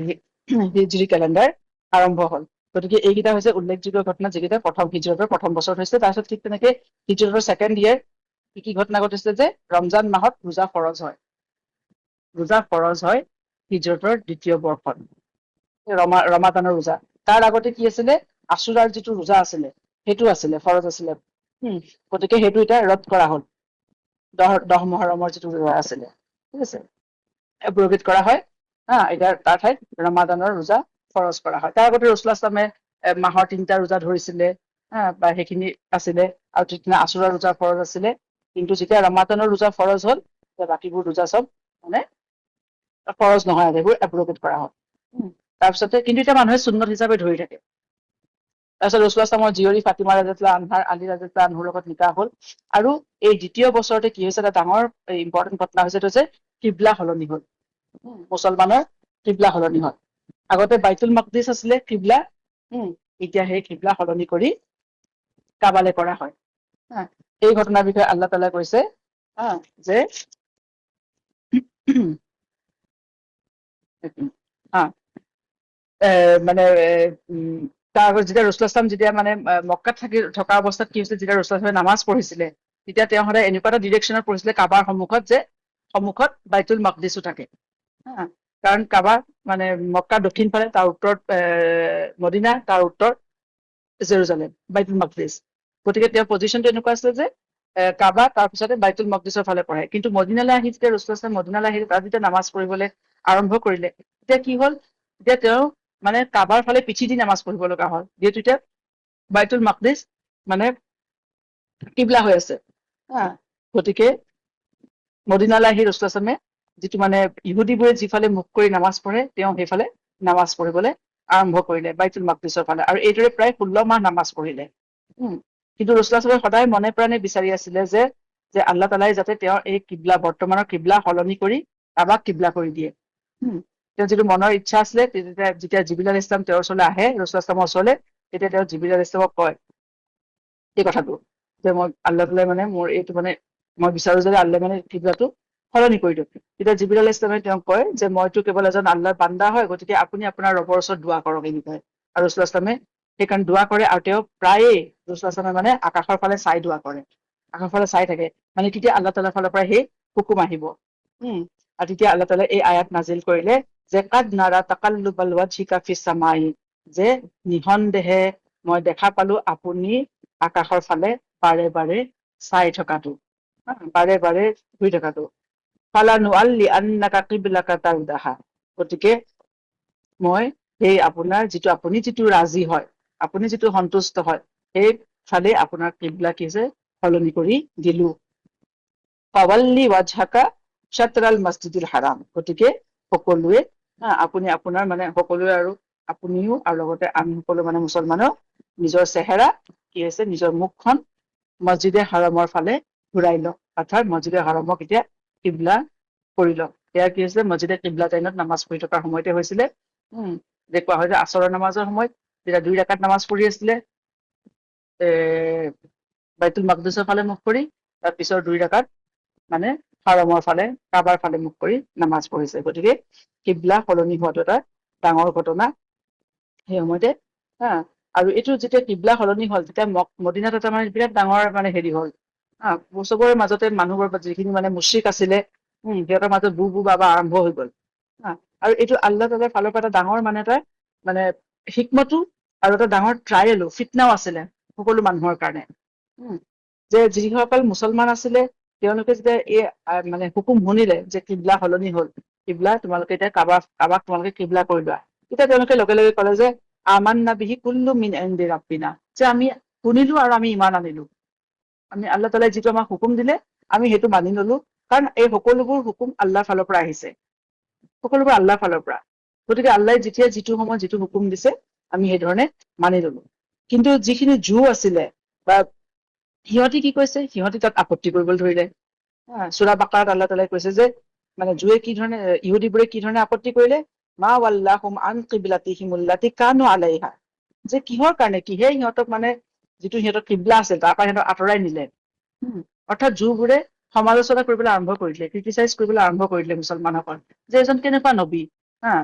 হিজৰী কেলেণ্ডাৰ আৰম্ভ হ'ল। গতিকে এইকেইটা হৈছে উল্লেখযোগ্য ঘটনা, যিকেইটা প্ৰথম হিজৰতৰ প্ৰথম বছৰত হৈছে। তাৰপিছত ঠিক তেনেকে হিজৰতৰ ছেকেণ্ড ইয়েৰ কি ঘটনা ঘটিছিলে যে ৰমজান মাহত ৰোজা ফৰজ হয়। হিজৰতৰ দ্বিতীয় বৰ্ষত, ৰমাদানৰ ৰোজা। তাৰ আগতে কি আছিলে, আছুৰাৰ যিটো ৰোজা আছিলে, সেইটো আছিলে, ফৰজ আছিলে। গতিকে সেইটো এতিয়া ৰদ কৰা হ'ল। দহ মহৰমৰ যিটো ৰোজা আছিলে, ঠিক আছে, এব্ৰগেট কৰা হয়। এতিয়া তাৰ ঠাইত ৰমাদানৰ ৰোজা ফৰজ কৰা হয়। তাৰ আগতে ৰসুল মাহৰ 3টা ৰোজা ধৰিছিলে, বা সেইখিনি আছিলে। আৰু তেতিয়া আছুৰা ৰোজা ফৰজ আছিলে। কিন্তু যেতিয়া ৰমাদানৰ ৰোজা ফৰজ হ'ল, তেতিয়া বাকীবোৰ ৰোজা চব মানে ফৰজ নহয়, আৰু সেইবোৰ এব্ৰগেট কৰা হয়। তাৰপিছতে কিন্তু এতিয়া মানুহে সুন্নত হিচাপে ধৰি থাকে। তাৰপিছত ৰসুল জীয়ৰী ফাতিমা ৰাদিয়াল্লাহু আনহা আলী ৰাদিয়াল্লাহু আনহুৰ লগত নিকাহ হ'ল। আৰু এই দ্বিতীয় বছৰতে কি হৈছে, এটা ডাঙৰ ইম্পৰ্টেণ্ট ঘটনা হৈছে, এইটো যে কিবলা সলনি হ'ল। মুছলমানৰ কিবলা সলনি হ'ল। আগতে বাইতুল মাকদিছ আছিলে কিবলা, এতিয়া সেই কিবলা সলনি কৰি কাবালে কৰা হয়। এই ঘটনাৰ বিষয়ে আল্লাহ তাআলাই কৈছে যে তাৰ আগত যেতিয়া ৰসুল যেতিয়া মানে মক্কাত থকা অৱস্থাত কি হৈছিলে, যেতিয়া ৰসুল নামাজ পঢ়িছিলে, তেতিয়া তেওঁ সদায় এনেকুৱা এটা ডিৰেকশ্যনত পঢ়িছিলে কাবাৰ সন্মুখত, যে সন্মুখত বাইতুল মাকদিছো থাকে। কাৰণ কাবা মানে মক্কাৰ দক্ষিণ ফালে, তাৰ উত্তৰত মদিনা, তাৰ উত্তৰত জেৰুজালেম, বাইতুল মাকদিছ। গতিকে তেওঁৰ পজিশ্যনটো এনেকুৱা আছিলে যে কাবা, তাৰপিছতে বাইতুল মকদিছৰ ফালে পঢ়ে। কিন্তু মদিনালৈ আহি যেতিয়া ৰাসূলুল্লাহ মদিনালৈ আহিলে, তাত যেতিয়া নামাজ পঢ়িবলৈ আৰম্ভ কৰিলে, তেতিয়া কি হ'ল, তেতিয়া তেওঁ মানে কাবাৰ ফালে পিঠি দি নামাজ পঢ়িব লগা হ'ল, যিহেতু এতিয়া বাইতুল মাকদিছ মানে কিবলা হৈ আছে। হা, গতিকে মদিনালৈ আহি ৰাসূলুল্লাহ যিটো মানে ইহুদীবোৰে যিফালে মুখ কৰি নামাজ পঢ়ে, তেওঁ সেইফালে নামাজ পঢ়িবলৈ আৰম্ভ কৰিলে বাইতুল মাকদিছৰ ফালে, আৰু এইদৰে প্ৰায় 16 মাহ নামাজ পঢ়িলে। কিন্তু ৰাসূলুল্লাহ সদায় মনে প্ৰাণে বিচাৰি আছিলে যে যে আল্লাহ তালাই যাতে তেওঁৰ এই কিবলা, বৰ্তমানৰ কিবলা সলনি কৰি কাবাক কিবলা কৰি দিয়ে। তেওঁৰ যিটো মনৰ ইচ্ছা আছিলে, যেতিয়া জিবৰিল আলাইহিছ সালাম তেওঁৰ ওচৰলৈ আহে, ৰাসূলুল্লাহৰ ওচৰলৈ, তেতিয়া তেওঁ জিবৰিল আলাইহিছ সালামক কয় এই কথাটো, যে মই আল্লাহ তালাই মানে মোৰ এইটো মানে মই বিচাৰো যে আল্লাহ মানে কিবলাটো সলনি কৰি দিয়ক। তেতিয়া জিবৰিল আলাইহিছ সালামে তেওঁক কয় যে মইতো কেৱল এজন আল্লাহৰ বান্দা হয়, গতিকে আপুনি আপোনাৰ ৰবৰ ওচৰত দোৱা কৰক, এনেকুৱাই। আৰু ৰাসূলুল্লাহ সেইকাৰণে দোৱা কৰে, আৰু তেওঁ প্ৰায়ে ৰাসূলুল্লাহ মানে আকাশৰ ফালে চাই দোৱা কৰে, আকাশৰ ফালে চাই থাকে, মানে তেতিয়া আল্লাহ তালাৰ ফালৰ পৰা সেই হুকুম আহিব। আৰু তেতিয়া আল্লাহ তালাই এই আয়াত নাজিল কৰিলে যে কাদ নাৰা তাকাল্লুবাল ৱাজহিকা ফিছ সামাই, যে নিঃসন্দেহে মই দেখা পালো আপুনি আকাশৰ ফালে বাৰে বাৰে চাই থকাটো, বাৰে বাৰে ঘূৰি থকাটো। ফালানুআল্লি আন্নাকা কিবলাকা তাৰদাহা, গতিকে মই সেই আপোনাৰ আপুনি যিটো ৰাজি হয়, আপুনি যিটো সন্তুষ্ট হয়, সেই ফালে আপোনাৰ কিবলা কি হৈছে সলনি কৰি দিলো। ফাৱাল্লি ৱাজহাকা শাতৰাল মছজিদুল হাৰাম, গতিকে সকলোৱে আপুনি আপোনাৰ মানে সকলোৱে, আৰু আপুনিও আৰু লগতে আমি সকলো মানে মুছলমানেও নিজৰ চেহেৰা কি হৈছে, নিজৰ মুখখন মছজিদে হাৰামৰ ফালে ঘূৰাই লওক, অৰ্থাৎ মছজিদে হাৰামক এতিয়া কিবলা কৰি লওক। এয়া কি হৈছিলে, মছজিদে কিবলা টাইমত নামাজ পঢ়ি থকাৰ সময়তে হৈছিলে। দেখুওৱা হয় যে আছৰৰ নামাজৰ সময়ত যেতিয়া 2 ৰাকাত নামাজ পঢ়ি আছিলে বাইতুল মাকদিছৰ ফালে মুখ কৰি, তাৰ পিছৰ 2 ৰাকাত মানে হাৰমৰ ফালে, কাবাৰ ফালে মুখ কৰি নামাজ পঢ়িছে। গতিকে কিবলা সলনি হোৱাটো এটা ডাঙৰ ঘটনা সেই সময়তে। আৰু এইটো যেতিয়া কিবলা সলনি হ'ল, তেতিয়া মদিনাত এটা মানে বিৰাট ডাঙৰ মানে হেৰি হ'ল। চবৰে মাজতে মানুহবোৰ যিখিনি মানে মুশ্ৰিক আছিলে, সিহঁতৰ মাজত বু বাবা আৰম্ভ হৈ গ'ল। আৰু এইটো আল্লাহ তাআলাৰ ফালৰ পৰা এটা ডাঙৰ মানে এটা মানে হিকমতো আৰু এটা ডাঙৰ ট্ৰায়েলো, ফিতনাও আছিলে সকলো মানুহৰ কাৰণে। যে যিসকল মুছলমান আছিলে, তেওঁলোকে যেতিয়া এই মানে হুকুম শুনিলে যে কিবলা সলনি হ'ল, কিবলা তোমালোকে এতিয়া কাবাক তোমালোকে কিবলা কৰি লোৱা, তেতিয়া তেওঁলোকে লগে লগে ক'লে যে আমান্না বিহি কুল্লু মিন ইনদি ৰাব্বিনা, যে আমি শুনিলো আৰু আমি ইমান আনিলো। আমি আল্লাহ তাআলাই যিটো আমাক হুকুম দিলে, আমি সেইটো মানি ললো, কাৰণ এই সকলোবোৰ হুকুম আল্লাহৰ ফালৰ পৰা আহিছে, সকলোবোৰ আল্লাহৰ ফালৰ পৰা। গতিকে আল্লাহ যেতিয়া যিটো সময়ত যিটো হুকুম দিছে, আমি সেই ধৰণে মানি ললো। কিন্তু যিখিনি জু আছিলে বা সিহঁতি কি কৈছে, সিহঁতি তাত আপত্তি কৰিবলৈ ধৰিলে। সূৰা বাকাৰাত আল্লাহ তাআলাই কৈছে যে মানে জুয়ে কি ধৰণে, ইহুদীবোৰে কি ধৰণে আপত্তি কৰিলে, মা ৱাল্লাহুম আন কিবলাতিহিমুল্লাতি কানু আলাইহা, যে কিহৰ কাৰণে, কিহে সিহঁতক মানে যিটো সিহঁতৰ কিবলা আছিল তাৰ পৰা সিহঁতক আঁতৰাই নিলে। অৰ্থাৎ জুবোৰে সমালোচনা কৰিবলৈ আৰম্ভ কৰিলে, ক্ৰিটিচাইজ কৰিবলৈ আৰম্ভ কৰিলে মুছলমানসকল, যে এজন কেনেকুৱা নবী,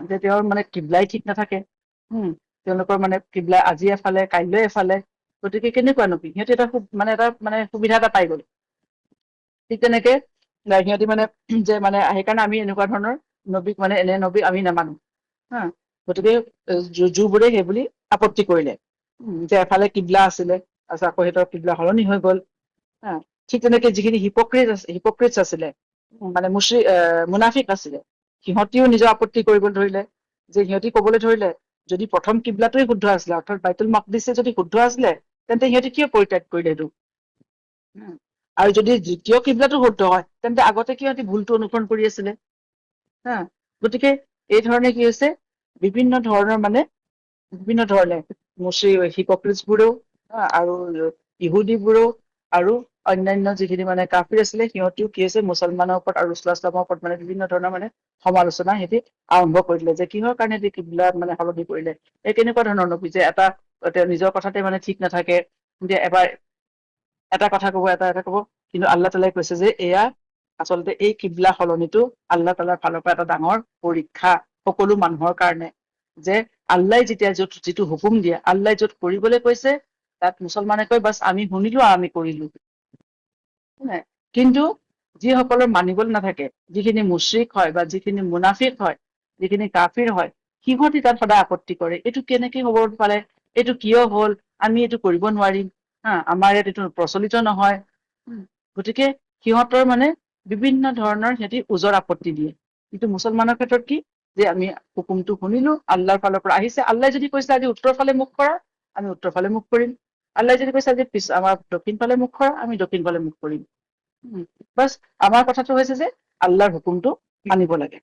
যে তেওঁৰ মানে কিবলাই ঠিক নাথাকে। তেওঁলোকৰ মানে কিবলা আজি এফালে কাইলৈ এফালে, গতিকে কেনেকুৱা নবী, সিহঁতে এটা মানে সুবিধা এটা পাই গ'ল। ঠিক তেনেকে সিহঁতি মানে যে মানে সেইকাৰণে আমি এনেকুৱা ধৰণৰ নবীক মানে এনে নবী আমি নামানো। গতিকে জুবোৰে সেই বুলি আপত্তি কৰিলে, যে এফালে কিবলা আছিলে, তাৰপিছত আকৌ সিহঁতৰ কিবলা সলনি হৈ গ'ল। ঠিক তেনেকে যিখিনি হিপক্ৰিটছ আছিলে, মানে মুনাফিক আছিলে, সিহঁতিও নিজৰ আপত্তি কৰিবলৈ ধৰিলে, যে সিহঁতি কবলৈ ধৰিলে যদি প্ৰথম কিবলাটোৱে শুদ্ধ আছিলে, অৰ্থাৎ বাইতুল মাকদিছে যদি শুদ্ধ আছিলে, তেন্তে সিহঁতি কিয় পৰিত্যাগ কৰিলে সেইটো। আৰু যদি দ্বিতীয় কিবলাটো শুদ্ধ হয়, তেন্তে আগতে কিয় সিহঁতি ভুলটো অনুসৰণ কৰি আছিলে। গতিকে এই ধৰণে কি হৈছে, বিভিন্ন ধৰণে হিপক্ৰিটছবোৰেও আৰু ইহুদীবোৰেও আৰু অন্যান্য যিখিনি মানে কাফিৰ আছিলে, সিহঁতিও কি হৈছে মুছলমানৰ ওপৰত আৰু ৰাসূলুল্লাহৰ ওপৰত মানে বিভিন্ন ধৰণৰ মানে সমালোচনা সিহঁতি আৰম্ভ কৰিলে, যে কিহৰ কাৰণে কিবলা মানে সলনি কৰিলে, এই কেনেকুৱা ধৰণৰ নবী যে তেওঁ নিজৰ কথাতে মানে ঠিক নাথাকে, যে এবাৰ এটা কথা কব, এটা কব। কিন্তু আল্লাহ তাআলাই কৈছে যে এয়া আচলতে এই কিবলা সলনিটো আল্লাহ তাআলাৰ ফালৰ পৰা এটা ডাঙৰ পৰীক্ষা সকলো মানুহৰ কাৰণে, যে আল্লাহ যেতিয়া যিটো হুকুম দিয়ে, আল্লাহ য'ত কৰিবলৈ কৈছে, তাত মুছলমানে কয় বাছ আমি শুনিলো আৰু আমি কৰিলো। কিন্তু যিসকলৰ মানিবলৈ নাথাকে, যিখিনি মুশ্ৰিক হয় বা যিখিনি মুনাফিক হয়, যিখিনি কাফিৰ হয়, সিহঁতি তাত সদায় আপত্তি কৰে, এইটো কেনেকে হব পাৰে, এইটো কিয় হল, আমি এইটো কৰিব নোৱাৰিম, আমাৰ ইয়াত এইটো প্ৰচলিত নহয়। গতিকে সিহঁতৰ মানে বিভিন্ন ধৰণৰ সিহঁতি ওজৰ আপত্তি দিয়ে। কিন্তু মুছলমানৰ ক্ষেত্ৰত কি, যে আমি হুকুমটো শুনিলো, আল্লাহৰ ফালৰ পৰা আহিছে, আল্লাহ যদি কৈছে আজি উত্তৰ ফালে মুখ কৰা, আমি উত্তৰ ফালে মুখ কৰিম। আল্লাহ যদি কৈছে আজি আমাৰ দক্ষিণ ফালে মুখ কৰা, আমি দক্ষিণ ফালে মুখ কৰিম। বাছ আমাৰ কথাটো হৈছে যে আল্লাহৰ হুকুমটো মানিব লাগে।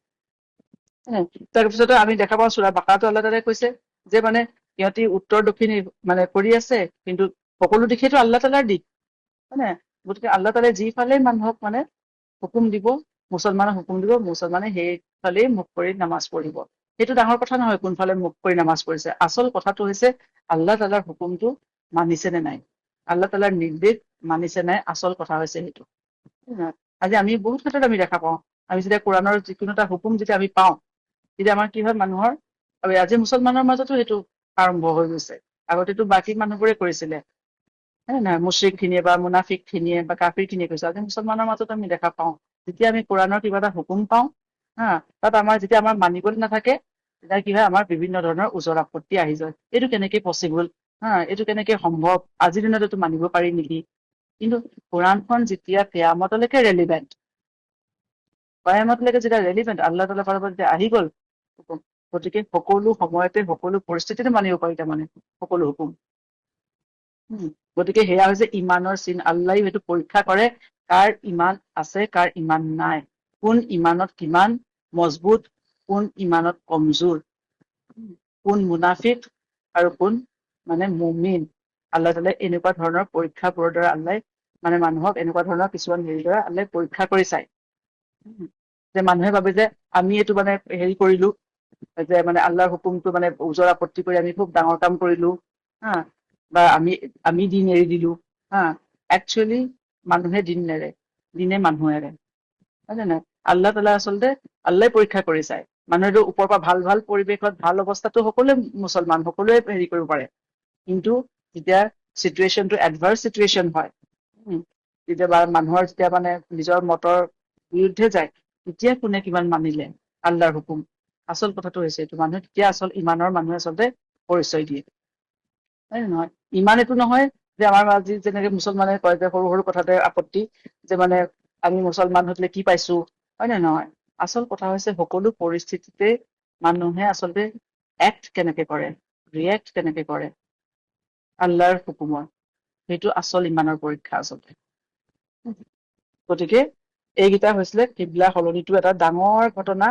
তাৰপিছতে আমি দেখা পাওঁ সূৰা বাকাৰাতো আল্লাহ তাআলাই কৈছে যে মানে সিহঁতি উত্তৰ দক্ষিণ মানে কৰি আছে, কিন্তু সকলো দিশেতো আল্লাহ তাআলাৰ দিশ, হয়। গতিকে আল্লাহ তাআলাই যিফালে মানুহক মানে হুকুম দিব, মুছলমানক হুকুম দিব, মুছলমানে সেইফালেই মুখ কৰি নামাজ পঢ়িব। সেইটো ডাঙৰ কথা নহয় কোনফালে মুখ কৰি নামাজ পঢ়িছে, আচল কথাটো হৈছে আল্লাহ তাআলাৰ হুকুমটো মানিছে নে নাই, আল্লাহ তাআলাৰ নিৰ্দেশ মানিছে নাই, আচল কথা হৈছে সেইটো। আজি আমি বহুত ক্ষেত্ৰত আমি দেখা পাওঁ, আমি যেতিয়া কোৰআনৰ যিকোনো এটা হুকুম যেতিয়া আমি পাওঁ, তেতিয়া আমাৰ কি হয়, মানুহৰ আৰু আজি মুছলমানৰ মাজতো সেইটো আৰম্ভ হৈ গৈছে। আগতেতো বাকী মানুহবোৰে কৰিছিলে, হয় নহয়, মুশ্ৰিক খিনিয়ে বা মুনাফিক খিনিয়ে বা কাফিৰ খিনিয়ে কৰিছে। আজি মুছলমানৰ মাজত আমি দেখা পাওঁ, যেতিয়া আমি কোৰআনৰ কিবা এটা হুকুম পাওঁ, তাত আমাৰ যেতিয়া আমাৰ মানিবলৈ নাথাকে, তেতিয়া কি হয়, আমাৰ বিভিন্ন ধৰণৰ ওজৰ আপত্তি আহি যায়। এইটো কেনেকে পচিবল, এইটো কেনেকে সম্ভৱ, আজিৰ দিনত এইটো মানিব পাৰি নেকি? কিন্তু কোৰআনখন যেতিয়া কিয়ামতলৈকে ৰেলিভেণ্ট, কিয়ামতলৈকে যেতিয়া ৰেলিভেণ্ট, আল্লাহ তাআলাৰ ফালৰ পৰা যেতিয়া আহি গ'ল হুকুম, গতিকে সকলো সময়তে সকলো পৰিস্থিতিতে মানিব পাৰি তাৰমানে সকলো হুকুম। গতিকে সেয়া হৈছে ইমানৰ চিন। আল্লাহ সেইটো পৰীক্ষা কৰে, কাৰ ইমান আছে, কাৰ ইমান নাই, কোন ইমানত কিমান মজবুত, কোন ইমানত কমজোৰ, কোন মুনাফিক আৰু কোন মানে মুমিন। আল্লাহ তাআলাই এনেকুৱা ধৰণৰ পৰীক্ষাবোৰৰ দ্বাৰা আল্লাহ মানে মানুহক এনেকুৱা ধৰণৰ কিছুমান হেৰিৰ দ্বাৰা আল্লাহ পৰীক্ষা কৰি চায়। যে মানুহে ভাবে যে আমি এইটো মানে হেৰি কৰিলো, যে মানে আল্লাহৰ হুকুমটো মানে ওজৰ আপত্তি কৰি আমি খুব ডাঙৰ কাম কৰিলো, বা আমি দিন এৰি দিলো। একচুৱেলি মানুহে দিন নেৰে, দিনে মানুহ এৰে, হয় নে নাই? আল্লাহ তাআলা আচলতে আল্লাহ পৰীক্ষা কৰি চায়। মানুহেতো ওপৰৰ পৰা ভাল ভাল পৰিৱেশত ভাল অৱস্থাতো সকলোৱে মুছলমান, সকলোৱে হেৰি কৰিব পাৰে। কিন্তু যেতিয়া চিটুৱেশ্যনটো এডভাৰ্চ চিটুৱেশ্যন হয়, কেতিয়াবা মানুহৰ যেতিয়া মানে নিজৰ মতৰ বিৰুদ্ধে যায়, তেতিয়া কোনে কিমান মানিলে আল্লাহৰ হুকুম। আচল কথাটো হৈছে এইটো, মানুহে তেতিয়া আচল ইমানৰ মানুহে আচলতে পৰিচয় দিয়ে, হয় নে নহয়? ইমান এইটো নহয় যে আমাৰ আজি যেনেকে মুছলমানে কয় যে সৰু সৰু কথাতে আপত্তি, যে মানে আমি মুছলমান হৈ পেলাই কি পাইছো, হয় নে নহয়? আচল কথা হৈছে সকলো পৰিস্থিতিতে মানুহে আচলতে এক্ট কেনেকে কৰে, ৰিয়েক্ট কেনেকে কৰে আল্লাহৰ হুকুমৰ, সেইটো আচল ইমানৰ পৰীক্ষা আচলতে। গতিকে এইকেইটা হৈছিলে কিবলা সলনিটো এটা ডাঙৰ ঘটনা,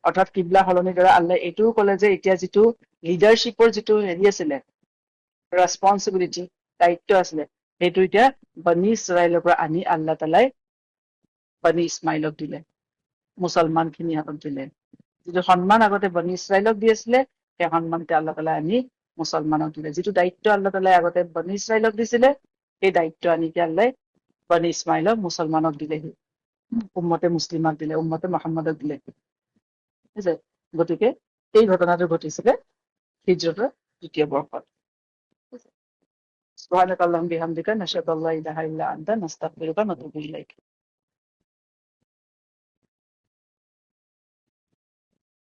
অৰ্থাৎ কিবলা সলনিৰ দ্বাৰা আল্লাহ এইটোও কলে যে এতিয়া যিটো লিডাৰশ্বিপৰ যিটো হেৰি আছিলে, ৰেচপনচিবিলিটি, দায়িত্ব আছিলে, সেইটো এতিয়া বনি ইছৰাইলৰ পৰা আনি আল্লাহ তাআলাই বনি ইছমাইলক দিলে, মুছলমান খিনি হাতত দিলে। যিটো সন্মান আগতে বনি ইছৰাইলক দি আছিলে, সেই সন্মানতে আল্লাহ তাআলাই আনি মুছলমানক দিলে। যিটো দায়িত্ব আল্লাহ তাআলাই আগতে বনি ইছৰাইলক দিছিলে, সেই দায়িত্ব আনি এতিয়া আল্লাহ বনি ইছমাইলক মুছলমানক দিলেহি, উম্মতে মুছলিমাক দিলে, উম্মতে মুহাম্মাদক দিলে। ঠিক আছে, গতিকে এই ঘটনাটো ঘটিছিলে হিজৰতৰ ২য় বৰ্ষত। সুবহানাকা আল্লাহুম্মা বিহামদিকা নাশহাদু আল্লা ইলাহা ইল্লা আনতা নাস্তাগফিৰুকা ওয়া নাতুবু ইলাইক।